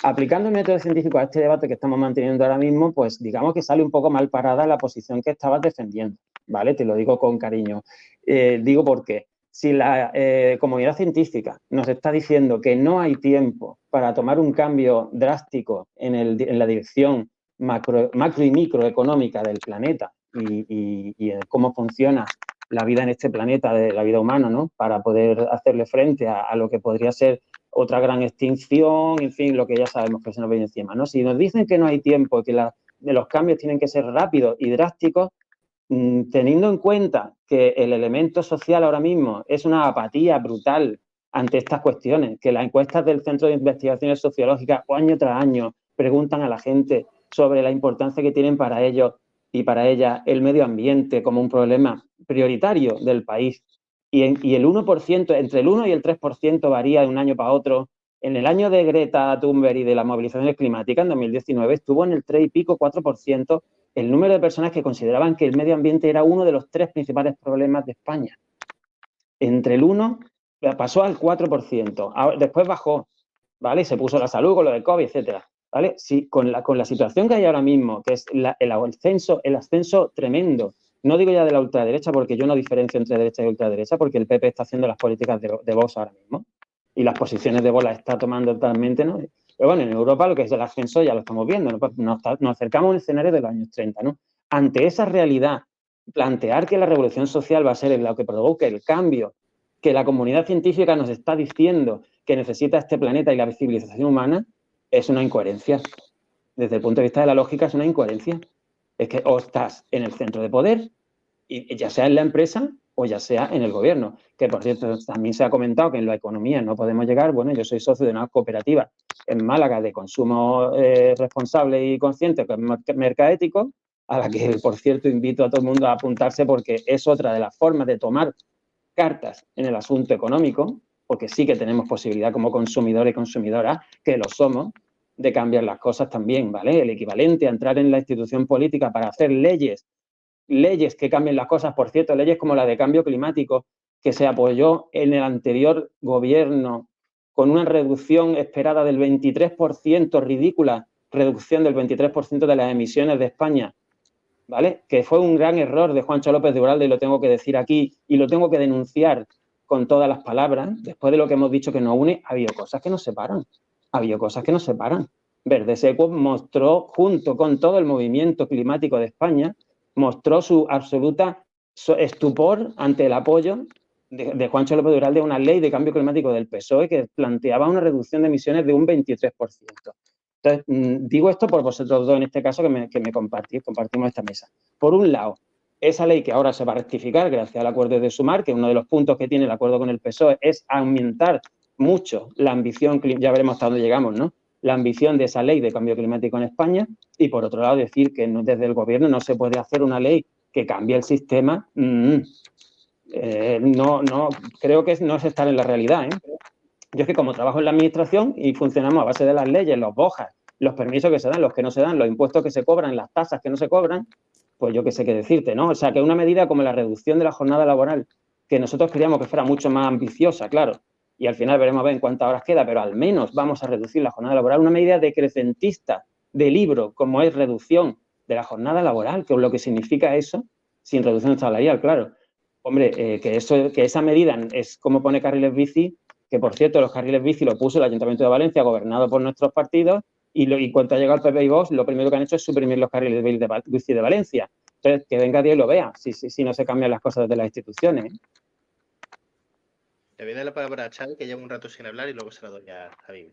aplicando el método científico a este debate que estamos manteniendo ahora mismo, pues digamos que sale un poco mal parada la posición que estabas defendiendo, ¿vale? Te lo digo con cariño. Digo porque si la comunidad científica nos está diciendo que no hay tiempo para tomar un cambio drástico en la dirección macro y microeconómica del planeta y en cómo funciona la vida en este planeta, de la vida humana, ¿no? Para poder hacerle frente a lo que podría ser otra gran extinción, en fin, lo que ya sabemos que se nos viene encima, ¿no? Si nos dicen que no hay tiempo, que los cambios tienen que ser rápidos y drásticos, teniendo en cuenta que el elemento social ahora mismo es una apatía brutal ante estas cuestiones, que las encuestas del Centro de Investigaciones Sociológicas año tras año preguntan a la gente sobre la importancia que tienen para ellos y para ellas el medio ambiente como un problema prioritario del país. Y el 1%, entre el 1 y el 3% varía de un año para otro En el año de Greta Thunberg y de las movilizaciones climáticas, en 2019, estuvo en el 3 y pico, 4%, el número de personas que consideraban que el medio ambiente era uno de los 3 principales problemas de España. Entre el 1 pasó al 4%, después bajó, ¿vale? Se puso la salud con lo del COVID, etcétera, ¿vale? Sí, con la situación que hay ahora mismo, que es el ascenso tremendo, no digo ya de la ultraderecha, porque yo no diferencio entre derecha y ultraderecha, porque el PP está haciendo las políticas de Vox ahora mismo y las posiciones de Vox las está tomando totalmente, ¿no? Pero bueno, en Europa lo que es el ascenso ya lo estamos viendo, ¿no? Nos acercamos a un escenario de los años 30, ¿no? Ante esa realidad, plantear que la revolución social va a ser lo que provoque el cambio que la comunidad científica nos está diciendo que necesita este planeta y la civilización humana, es una incoherencia. Desde el punto de vista de la lógica, es una incoherencia. Es que o estás en el centro de poder, y ya sea en la empresa o ya sea en el gobierno. Que, por cierto, también se ha comentado que en la economía no podemos llegar. Bueno, yo soy socio de una cooperativa en Málaga de consumo responsable y consciente, que es Mercaético, a la que, por cierto, invito a todo el mundo a apuntarse porque es otra de las formas de tomar cartas en el asunto económico, porque sí que tenemos posibilidad como consumidores y consumidoras, que lo somos, de cambiar las cosas también, ¿vale? El equivalente a entrar en la institución política para hacer leyes que cambien las cosas, por cierto, leyes como la de cambio climático, que se apoyó en el anterior gobierno con una reducción esperada del 23%, ridícula reducción del 23% de las emisiones de España, ¿vale? Que fue un gran error de Juancho López de Uralde, y lo tengo que decir aquí, y lo tengo que denunciar con todas las palabras. Después de lo que hemos dicho que nos une, ha habido cosas que nos separan. Verdes Ecos mostró, junto con todo el movimiento climático de España, mostró su absoluta estupor ante el apoyo de Juancho López de Uralde a una ley de cambio climático del PSOE que planteaba una reducción de emisiones de un 23%. Entonces, digo esto por vosotros dos, en este caso, que me compartimos esta mesa. Por un lado, esa ley que ahora se va a rectificar gracias al acuerdo de Sumar, que uno de los puntos que tiene el acuerdo con el PSOE es aumentar mucho la ambición, ya veremos hasta dónde llegamos, ¿no? La ambición de esa ley de cambio climático en España, y por otro lado decir que desde el gobierno no se puede hacer una ley que cambie el sistema. No, creo que no es estar en la realidad, ¿eh? Yo es que como trabajo en la administración y funcionamos a base de las leyes, los BOJAS, los permisos que se dan, los que no se dan, los impuestos que se cobran, las tasas que no se cobran, pues yo qué sé qué decirte, ¿no? O sea, que una medida como la reducción de la jornada laboral, que nosotros queríamos que fuera mucho más ambiciosa, claro, y al final veremos a ver en cuántas horas queda, pero al menos vamos a reducir la jornada laboral, una medida decrecentista de libro, como es reducción de la jornada laboral, que es lo que significa eso, sin reducción salarial, claro. Hombre, que esa medida es como pone carriles bici, que por cierto los carriles bici lo puso el Ayuntamiento de Valencia, gobernado por nuestros partidos, y cuando ha llegado el PP y Vox, lo primero que han hecho es suprimir los carriles bici de Valencia. Entonces, que venga Dios y lo vea, si no se cambian las cosas desde las instituciones. Le voy a dar la palabra a Xavi, que lleva un rato sin hablar, y luego se la doy a Javi.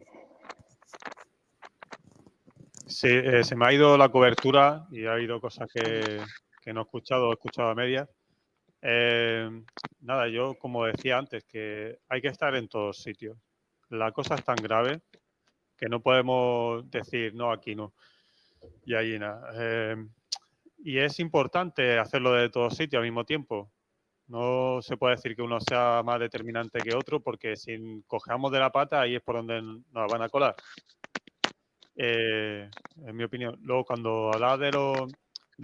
Sí, se me ha ido la cobertura y ha habido cosas que no he escuchado a medias. Nada, yo como decía antes, que hay que estar en todos sitios. La cosa es tan grave que no podemos decir, no, aquí no, y allí nada. Y es importante hacerlo de todos sitios al mismo tiempo. No se puede decir que uno sea más determinante que otro, porque si cogemos de la pata, ahí es por donde nos van a colar. En mi opinión. Luego, cuando hablaba de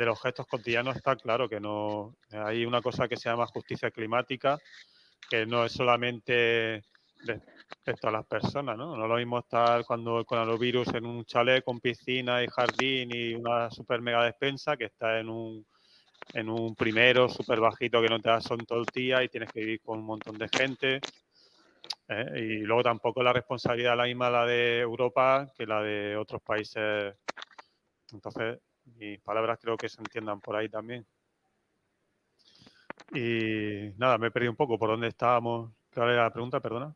los gestos cotidianos, está claro que no hay una cosa que se llama justicia climática, que no es solamente respecto a las personas, ¿no? No es lo mismo estar cuando el coronavirus en un chalet con piscina y jardín y una super mega despensa, que está en un primero súper bajito que no te da sol todo el día y tienes que vivir con un montón de gente. Y luego tampoco la responsabilidad la misma la de Europa que la de otros países. Entonces, mis palabras creo que se entiendan por ahí también. Y nada, me he perdido un poco por dónde estábamos. ¿Cuál era la pregunta? Perdona.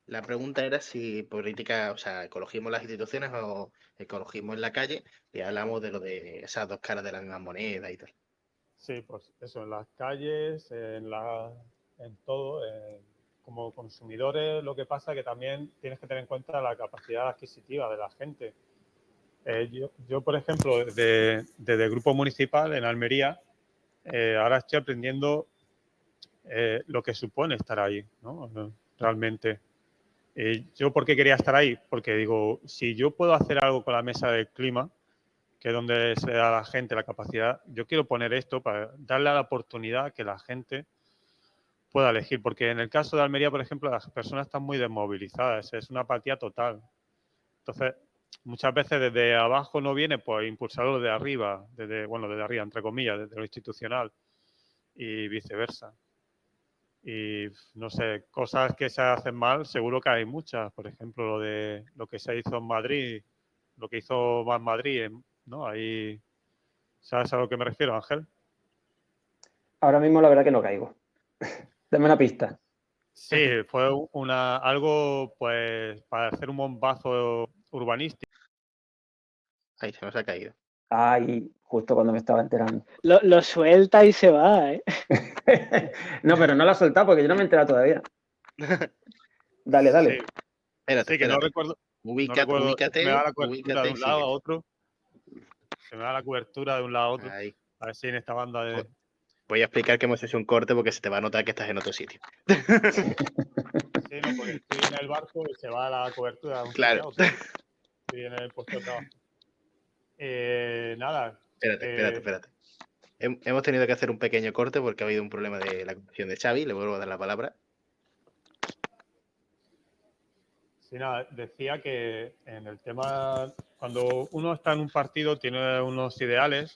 La pregunta era si política, o sea, ecologismo en las instituciones o ecologismo en la calle, y hablamos de lo de esas dos caras de la misma moneda y tal. Sí, pues eso, en las calles, en todo, como consumidores, lo que pasa es que también tienes que tener en cuenta la capacidad adquisitiva de la gente. Yo, por ejemplo, desde el grupo municipal en Almería, ahora estoy aprendiendo lo que supone estar ahí, ¿no? Realmente. ¿Yo por qué quería estar ahí? Porque digo, si yo puedo hacer algo con la mesa del clima, que es donde se da a la gente la capacidad, yo quiero poner esto para darle la oportunidad que la gente pueda elegir. Porque en el caso de Almería, por ejemplo, las personas están muy desmovilizadas, es una apatía total. Entonces, muchas veces desde abajo no viene pues impulsarlo de arriba, desde arriba, entre comillas, desde lo institucional y viceversa. Y no sé, cosas que se hacen mal, seguro que hay muchas. Por ejemplo, lo de lo que se hizo en Madrid, lo que hizo Más Madrid, ¿no? Ahí, ¿sabes a lo que me refiero, Ángel? Ahora mismo la verdad que no caigo. Dame una pista. Sí, fue algo pues para hacer un bombazo urbanístico. Ahí se nos ha caído. Ay, justo cuando me estaba enterando. Lo suelta y se va, ¿eh? No, pero no la he soltado porque yo no me he enterado todavía. Dale, dale. Sí, Espérate, sí, que no espérate. recuerdo. Ubícate, Me da la cobertura ubícate de y un lado a sigue. otro. Se me da la cobertura de un lado a otro. Ahí. A ver si en esta banda de. Voy a explicar que hemos hecho un corte porque se te va a notar que estás en otro sitio. Sí, no, porque estoy en el barco y se va la cobertura de un sitio Claro. a otro. Estoy en el puesto de trabajo. Nada. Espérate. Hemos tenido que hacer un pequeño corte porque ha habido un problema de la conexión de Xavi. Le vuelvo a dar la palabra. Sí, nada, decía que en el tema, cuando uno está en un partido tiene unos ideales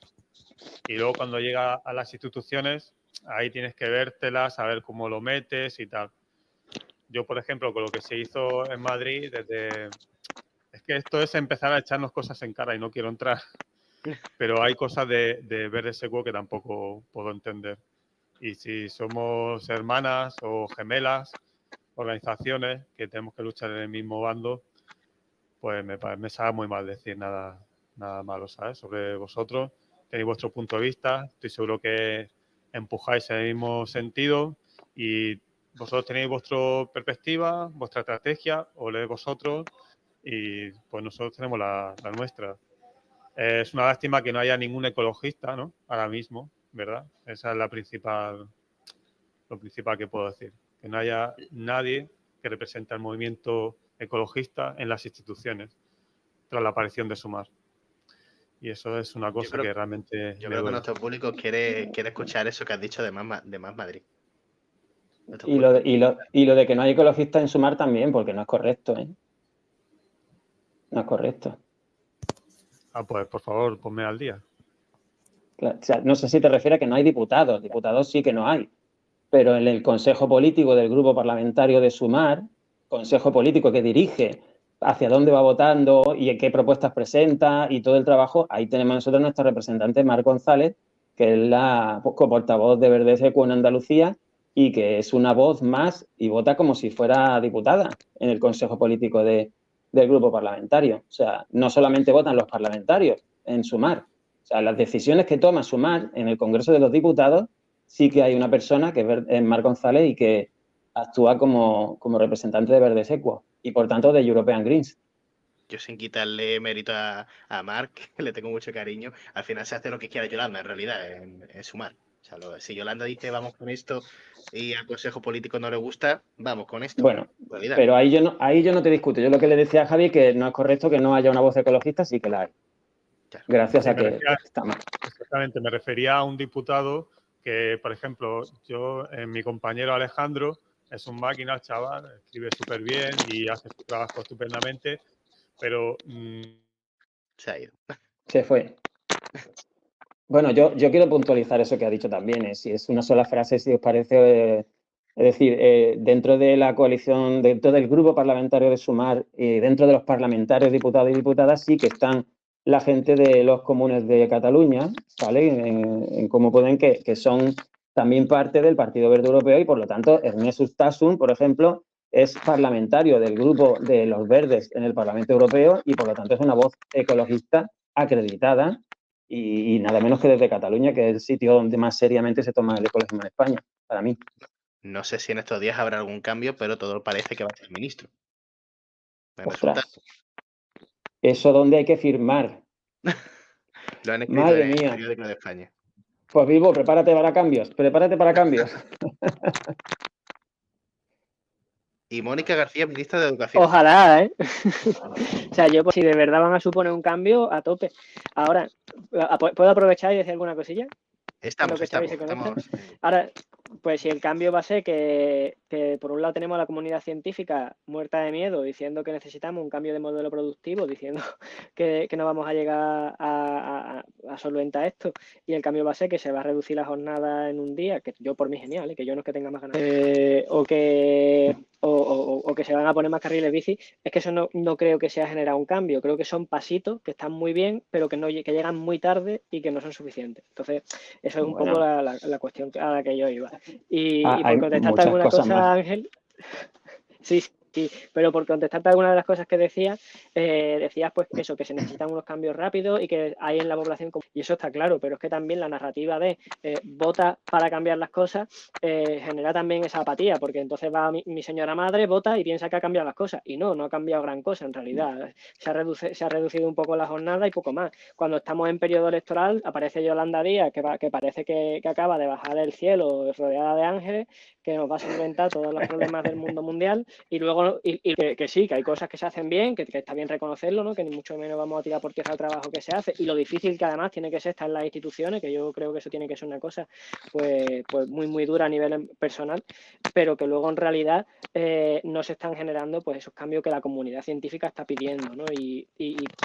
y luego cuando llega a las instituciones, ahí tienes que vértelas, saber cómo lo metes y tal. Yo, por ejemplo, con lo que se hizo en Madrid, es que esto es empezar a echarnos cosas en cara y no quiero entrar, pero hay cosas de Verde Secuo que tampoco puedo entender. Y si somos hermanas o gemelas, organizaciones que tenemos que luchar en el mismo bando, pues me sabe muy mal decir nada malo, ¿sabes? Sobre vosotros. Tenéis vuestro punto de vista, estoy seguro que empujáis en el mismo sentido y vosotros tenéis vuestra perspectiva, vuestra estrategia, o leéis vosotros y pues nosotros tenemos la nuestra. Es una lástima que no haya ningún ecologista, ¿no? Ahora mismo, ¿verdad? Esa es lo principal que puedo decir. Que no haya nadie que represente al movimiento ecologista en las instituciones tras la aparición de Sumar. Y eso es una cosa que realmente Yo me creo que duele. nuestro público quiere escuchar eso que has dicho de Más Madrid. Y lo de que no hay ecologistas en Sumar también, porque no es correcto, ¿eh? No es correcto. Pues por favor, ponme al día. O sea, no sé si te refieres a que no hay diputados. Diputados sí que no hay. Pero en el Consejo Político del Grupo Parlamentario de Sumar, Consejo Político que dirige hacia dónde va votando y en qué propuestas presenta y todo el trabajo, ahí tenemos nosotros nuestra representante Mar González, que es la portavoz de Verde Secuo en Andalucía y que es una voz más y vota como si fuera diputada en el Consejo Político del Grupo Parlamentario. O sea, no solamente votan los parlamentarios en Sumar, o sea, las decisiones que toma Sumar en el Congreso de los Diputados, sí que hay una persona que es Mar González y que actúa como representante de Verde Secuo y, por tanto, de European Greens. Yo, sin quitarle mérito a Marc, que le tengo mucho cariño, al final se hace lo que quiera Yolanda, en realidad, en Sumar. O sea, si Yolanda dice vamos con esto y al Consejo Político no le gusta, vamos con esto. Bueno, pero ahí yo no te discuto. Yo lo que le decía a Javi es que no es correcto que no haya una voz ecologista, sí que la hay. Claro. Gracias a que está mal. Exactamente, me refería a un diputado que, por ejemplo, mi compañero Alejandro es un máquina, chaval, escribe súper bien y hace su trabajo estupendamente, pero se ha ido. Se fue. Bueno, yo quiero puntualizar eso que ha dicho también. Si es una sola frase, si os parece. Es decir, dentro de la coalición, dentro del grupo parlamentario de Sumar, dentro de los parlamentarios, diputados y diputadas, sí que están la gente de los comunes de Cataluña, ¿vale? En cómo pueden, que son también parte del Partido Verde Europeo y, por lo tanto, Ernest Urtasun, por ejemplo, es parlamentario del grupo de los verdes en el Parlamento Europeo y, por lo tanto, es una voz ecologista acreditada y nada menos que desde Cataluña, que es el sitio donde más seriamente se toma el ecologismo en España, para mí. No sé si en estos días habrá algún cambio, pero todo parece que va a ser ministro. Ostras. Eso donde hay que firmar. Lo han escrito Madre en el mía. periódico de España. Pues Bilbo, prepárate para cambios. Y Mónica García, ministra de Educación. Ojalá, ¿eh? O sea, yo, pues, si de verdad van a suponer un cambio, a tope. Ahora, ¿puedo aprovechar y decir alguna cosilla? Estamos. Ahora, pues si el cambio va a ser que por un lado tenemos a la comunidad científica muerta de miedo diciendo que necesitamos un cambio de modelo productivo, diciendo que no vamos a llegar a solventar esto, y el cambio va a ser que se va a reducir la jornada en un día, que yo por mí genial, que yo no es que tenga más ganas, o que se van a poner más carriles bici, es que eso no creo que sea generar un cambio, creo que son pasitos que están muy bien, pero que llegan muy tarde y que no son suficientes. Entonces, eso es un poco la cuestión a la que yo iba. Y por contestarte alguna cosa, Ángel, sí, pero por contestarte alguna de las cosas que decías pues eso, que se necesitan unos cambios rápidos y que hay en la población, y eso está claro, pero es que también la narrativa de vota para cambiar las cosas genera también esa apatía, porque entonces va mi señora madre, vota y piensa que ha cambiado las cosas, y no ha cambiado gran cosa en realidad. Se ha reducido un poco la jornada y poco más. Cuando estamos en periodo electoral aparece Yolanda Díaz, que parece que acaba de bajar del cielo rodeada de ángeles, que nos va a solventar todos los problemas del mundo mundial, y luego que sí, que hay cosas que se hacen bien, que está bien reconocerlo, ¿no? Que ni mucho menos vamos a tirar por tierra el trabajo que se hace, y lo difícil que además tiene que ser estar en las instituciones, que yo creo que eso tiene que ser una cosa pues muy, muy dura a nivel personal, pero que luego en realidad no se están generando pues esos cambios que la comunidad científica está pidiendo, ¿no? Y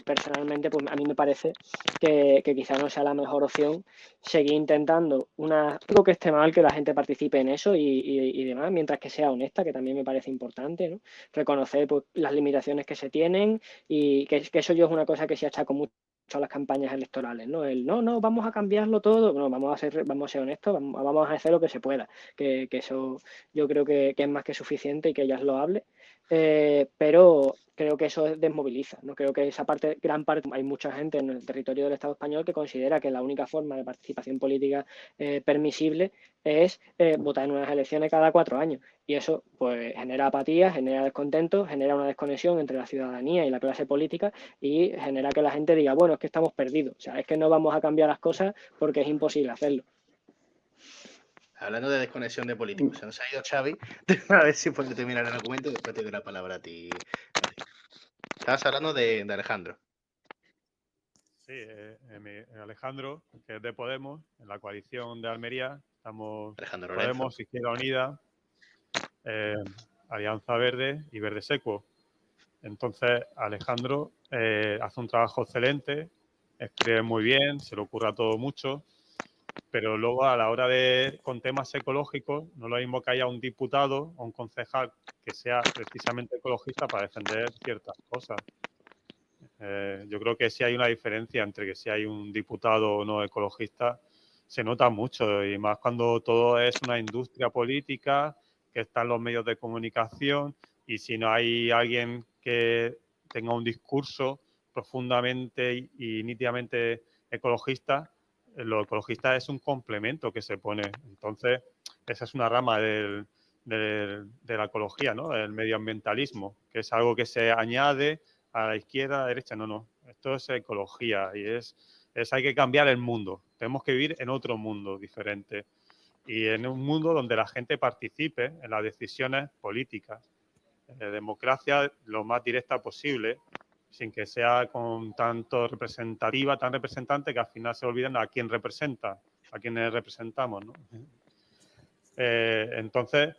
personalmente pues a mí me parece que quizá no sea la mejor opción seguir intentando algo que esté mal que la gente participe en eso y demás, mientras que sea honesta, que también me parece importante, ¿no? Reconocer pues, las limitaciones que se tienen, y que eso yo es una cosa que se achaco mucho a las campañas electorales, ¿no? No, vamos a cambiarlo todo, no, vamos a ser honestos, vamos a hacer lo que se pueda, que eso yo creo que es más que suficiente y que ya es loable, pero creo que eso desmoviliza, ¿no? Creo que esa gran parte, hay mucha gente en el territorio del Estado español que considera que la única forma de participación política permisible es votar en unas elecciones cada 4 años, y eso pues genera apatía, genera descontento, genera una desconexión entre la ciudadanía y la clase política, y genera que la gente diga, bueno, es que estamos perdidos, o sea, es que no vamos a cambiar las cosas porque es imposible hacerlo. Hablando de desconexión de políticos, se nos ha ido Xavi. A ver si puedo terminar el argumento y después te doy la palabra a ti. Estabas hablando de Alejandro. Sí, Alejandro, que es de Podemos, en la coalición de Almería, estamos Alejandro Podemos, Lorenzo. Izquierda Unida, Alianza Verde y Verde Secuo. Entonces, Alejandro hace un trabajo excelente, escribe muy bien, se le ocurra todo mucho, pero luego a la hora con temas ecológicos, no lo mismo que haya un diputado o un concejal que sea precisamente ecologista para defender ciertas cosas. Yo creo que sí hay una diferencia entre que si hay un diputado o no ecologista, se nota mucho, y más cuando todo es una industria política, que están los medios de comunicación, y si no hay alguien que tenga un discurso profundamente y nítidamente ecologista, lo ecologista es un complemento que se pone. Entonces, esa es una rama de la ecología, ¿no? El medioambientalismo, que es algo que se añade a la izquierda, a la derecha. No. Esto es ecología y hay que cambiar el mundo. Tenemos que vivir en otro mundo diferente y en un mundo donde la gente participe en las decisiones políticas. Democracia lo más directa posible, sin que sea con tanto representativa, tan representante que al final se olviden a quién representa, a quienes representamos, ¿no? Entonces,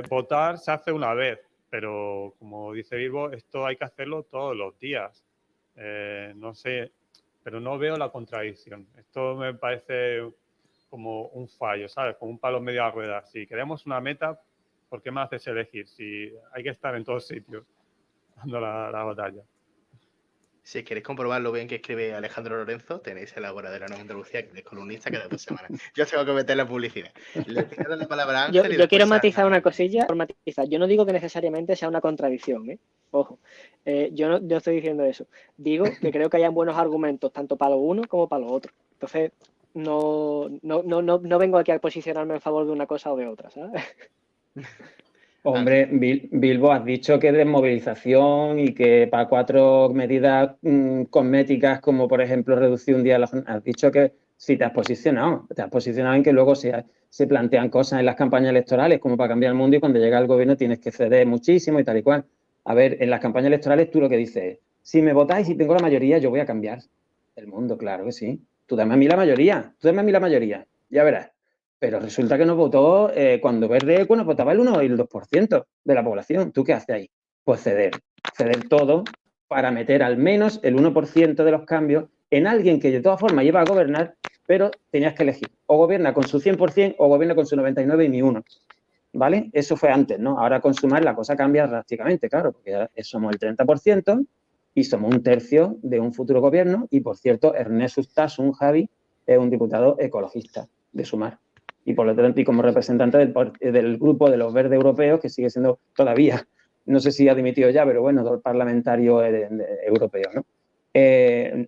votar se hace una vez, pero como dice Bilbo, esto hay que hacerlo todos los días. No sé, pero no veo la contradicción. Esto me parece como un fallo, ¿sabes? Como un palo medio a ruedas. Si queremos una meta, ¿por qué me haces elegir? Si hay que estar en todos sitios dando la batalla. Si queréis comprobar lo bien que escribe Alejandro Lorenzo, tenéis el Ágora de la Nueva Andalucía, que es columnista cada 2 semanas. Yo tengo que meter la publicidad. Le estoy dando la palabra a Ángel. Yo quiero matizar una cosilla. Yo no digo que necesariamente sea una contradicción, ¿eh? Ojo, yo no estoy diciendo eso. Digo que creo que hayan buenos argumentos tanto para lo uno como para lo otro. Entonces, no vengo aquí a posicionarme en favor de una cosa o de otra, ¿sabes? Hombre, Bilbo, has dicho que desmovilización y que para 4 medidas cosméticas, como por ejemplo reducir un día la jornada, has dicho que si te has posicionado en que luego se plantean cosas en las campañas electorales como para cambiar el mundo y cuando llega el gobierno tienes que ceder muchísimo y tal y cual. A ver, en las campañas electorales tú lo que dices es, si me votáis y tengo la mayoría, yo voy a cambiar el mundo, claro que sí. Tú dame a mí la mayoría, ya verás. Pero resulta que nos votó, cuando Verde Eco nos votaba el 1 y el 2% de la población. ¿Tú qué haces ahí? Pues ceder todo para meter al menos el 1% de los cambios en alguien que de todas formas iba a gobernar, pero tenías que elegir. O gobierna con su 100% o gobierna con su 99 y mi 1. ¿Vale? Eso fue antes, ¿no? Ahora con Sumar la cosa cambia drásticamente, claro, porque ya somos el 30% y somos un tercio de un futuro gobierno. Y, por cierto, Ernesto Urtasun, Javi, es un diputado ecologista de Sumar. Y, por lo tanto, y como representante del grupo de los verdes europeos, que sigue siendo todavía, no sé si ha dimitido ya, pero bueno, parlamentario europeo, ¿no?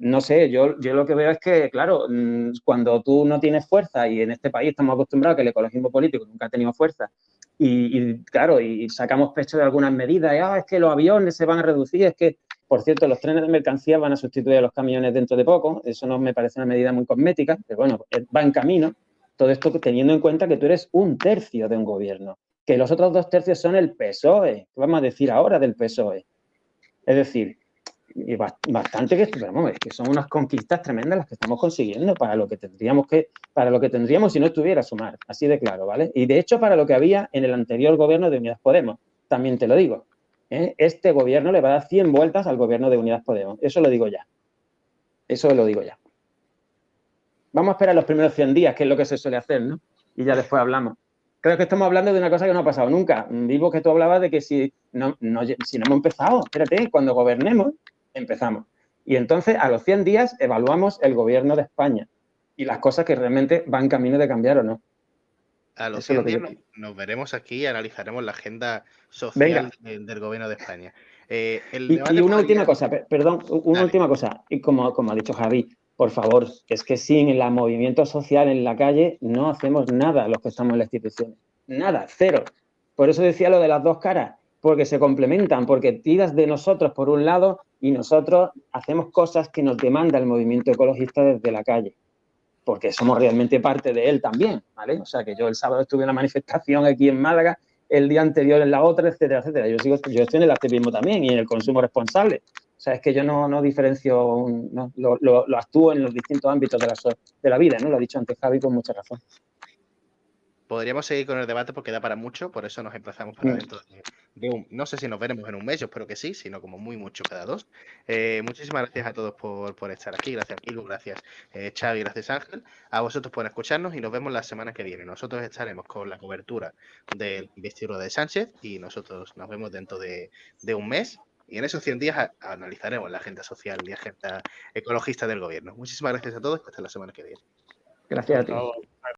No sé, yo lo que veo es que, claro, cuando tú no tienes fuerza, y en este país estamos acostumbrados a que el ecologismo político nunca ha tenido fuerza, claro, y sacamos pecho de algunas medidas, es que los aviones se van a reducir, es que, por cierto, los trenes de mercancías van a sustituir a los camiones dentro de poco, eso no me parece una medida muy cosmética, pero bueno, va en camino, todo esto teniendo en cuenta que tú eres un tercio de un gobierno, que los otros 2 tercios son el PSOE, ¿qué vamos a decir ahora del PSOE? Es decir, y bastante pero vamos, es que son unas conquistas tremendas las que estamos consiguiendo para lo que tendríamos si no estuviera Sumar, así de claro, ¿vale? Y de hecho para lo que había en el anterior gobierno de Unidas Podemos, también te lo digo, ¿eh? Este gobierno le va a dar 100 vueltas al gobierno de Unidas Podemos, eso lo digo ya. Vamos a esperar los primeros 100 días, que es lo que se suele hacer, ¿no? Y ya después hablamos. Creo que estamos hablando de una cosa que no ha pasado nunca. Vivo que tú hablabas de que si no hemos empezado, espérate, cuando gobernemos, empezamos. Y entonces, a los 100 días, evaluamos el gobierno de España y las cosas que realmente van camino de cambiar o no. A los 100 días nos veremos aquí y analizaremos la agenda social del gobierno de España. Y una última cosa, perdón, última cosa. Y como ha dicho Javi, por favor, es que sin el movimiento social en la calle no hacemos nada los que estamos en las instituciones. Nada, cero. Por eso decía lo de las 2 caras, porque se complementan, porque tiras de nosotros por un lado y nosotros hacemos cosas que nos demanda el movimiento ecologista desde la calle, porque somos realmente parte de él también, ¿vale? O sea, que yo el sábado estuve en la manifestación aquí en Málaga, el día anterior en la otra, etcétera, etcétera. Yo estoy en el activismo también y en el consumo responsable. O sea, es que yo no diferencio, lo actúo en los distintos ámbitos de la vida, ¿no? Lo ha dicho antes Javi con mucha razón. Podríamos seguir con el debate porque da para mucho, por eso nos emplazamos para dentro de no sé si nos veremos en un mes, yo espero que sí, sino como muy mucho cada 2. Muchísimas gracias a todos por estar aquí, gracias Ilu, gracias Xavi, gracias Ángel, a vosotros por escucharnos y nos vemos la semana que viene. Nosotros estaremos con la cobertura del investidura de Sánchez y nosotros nos vemos dentro de un mes. Y en esos 100 días analizaremos la agenda social y agenda ecologista del gobierno. Muchísimas gracias a todos y hasta la semana que viene. Gracias a ti.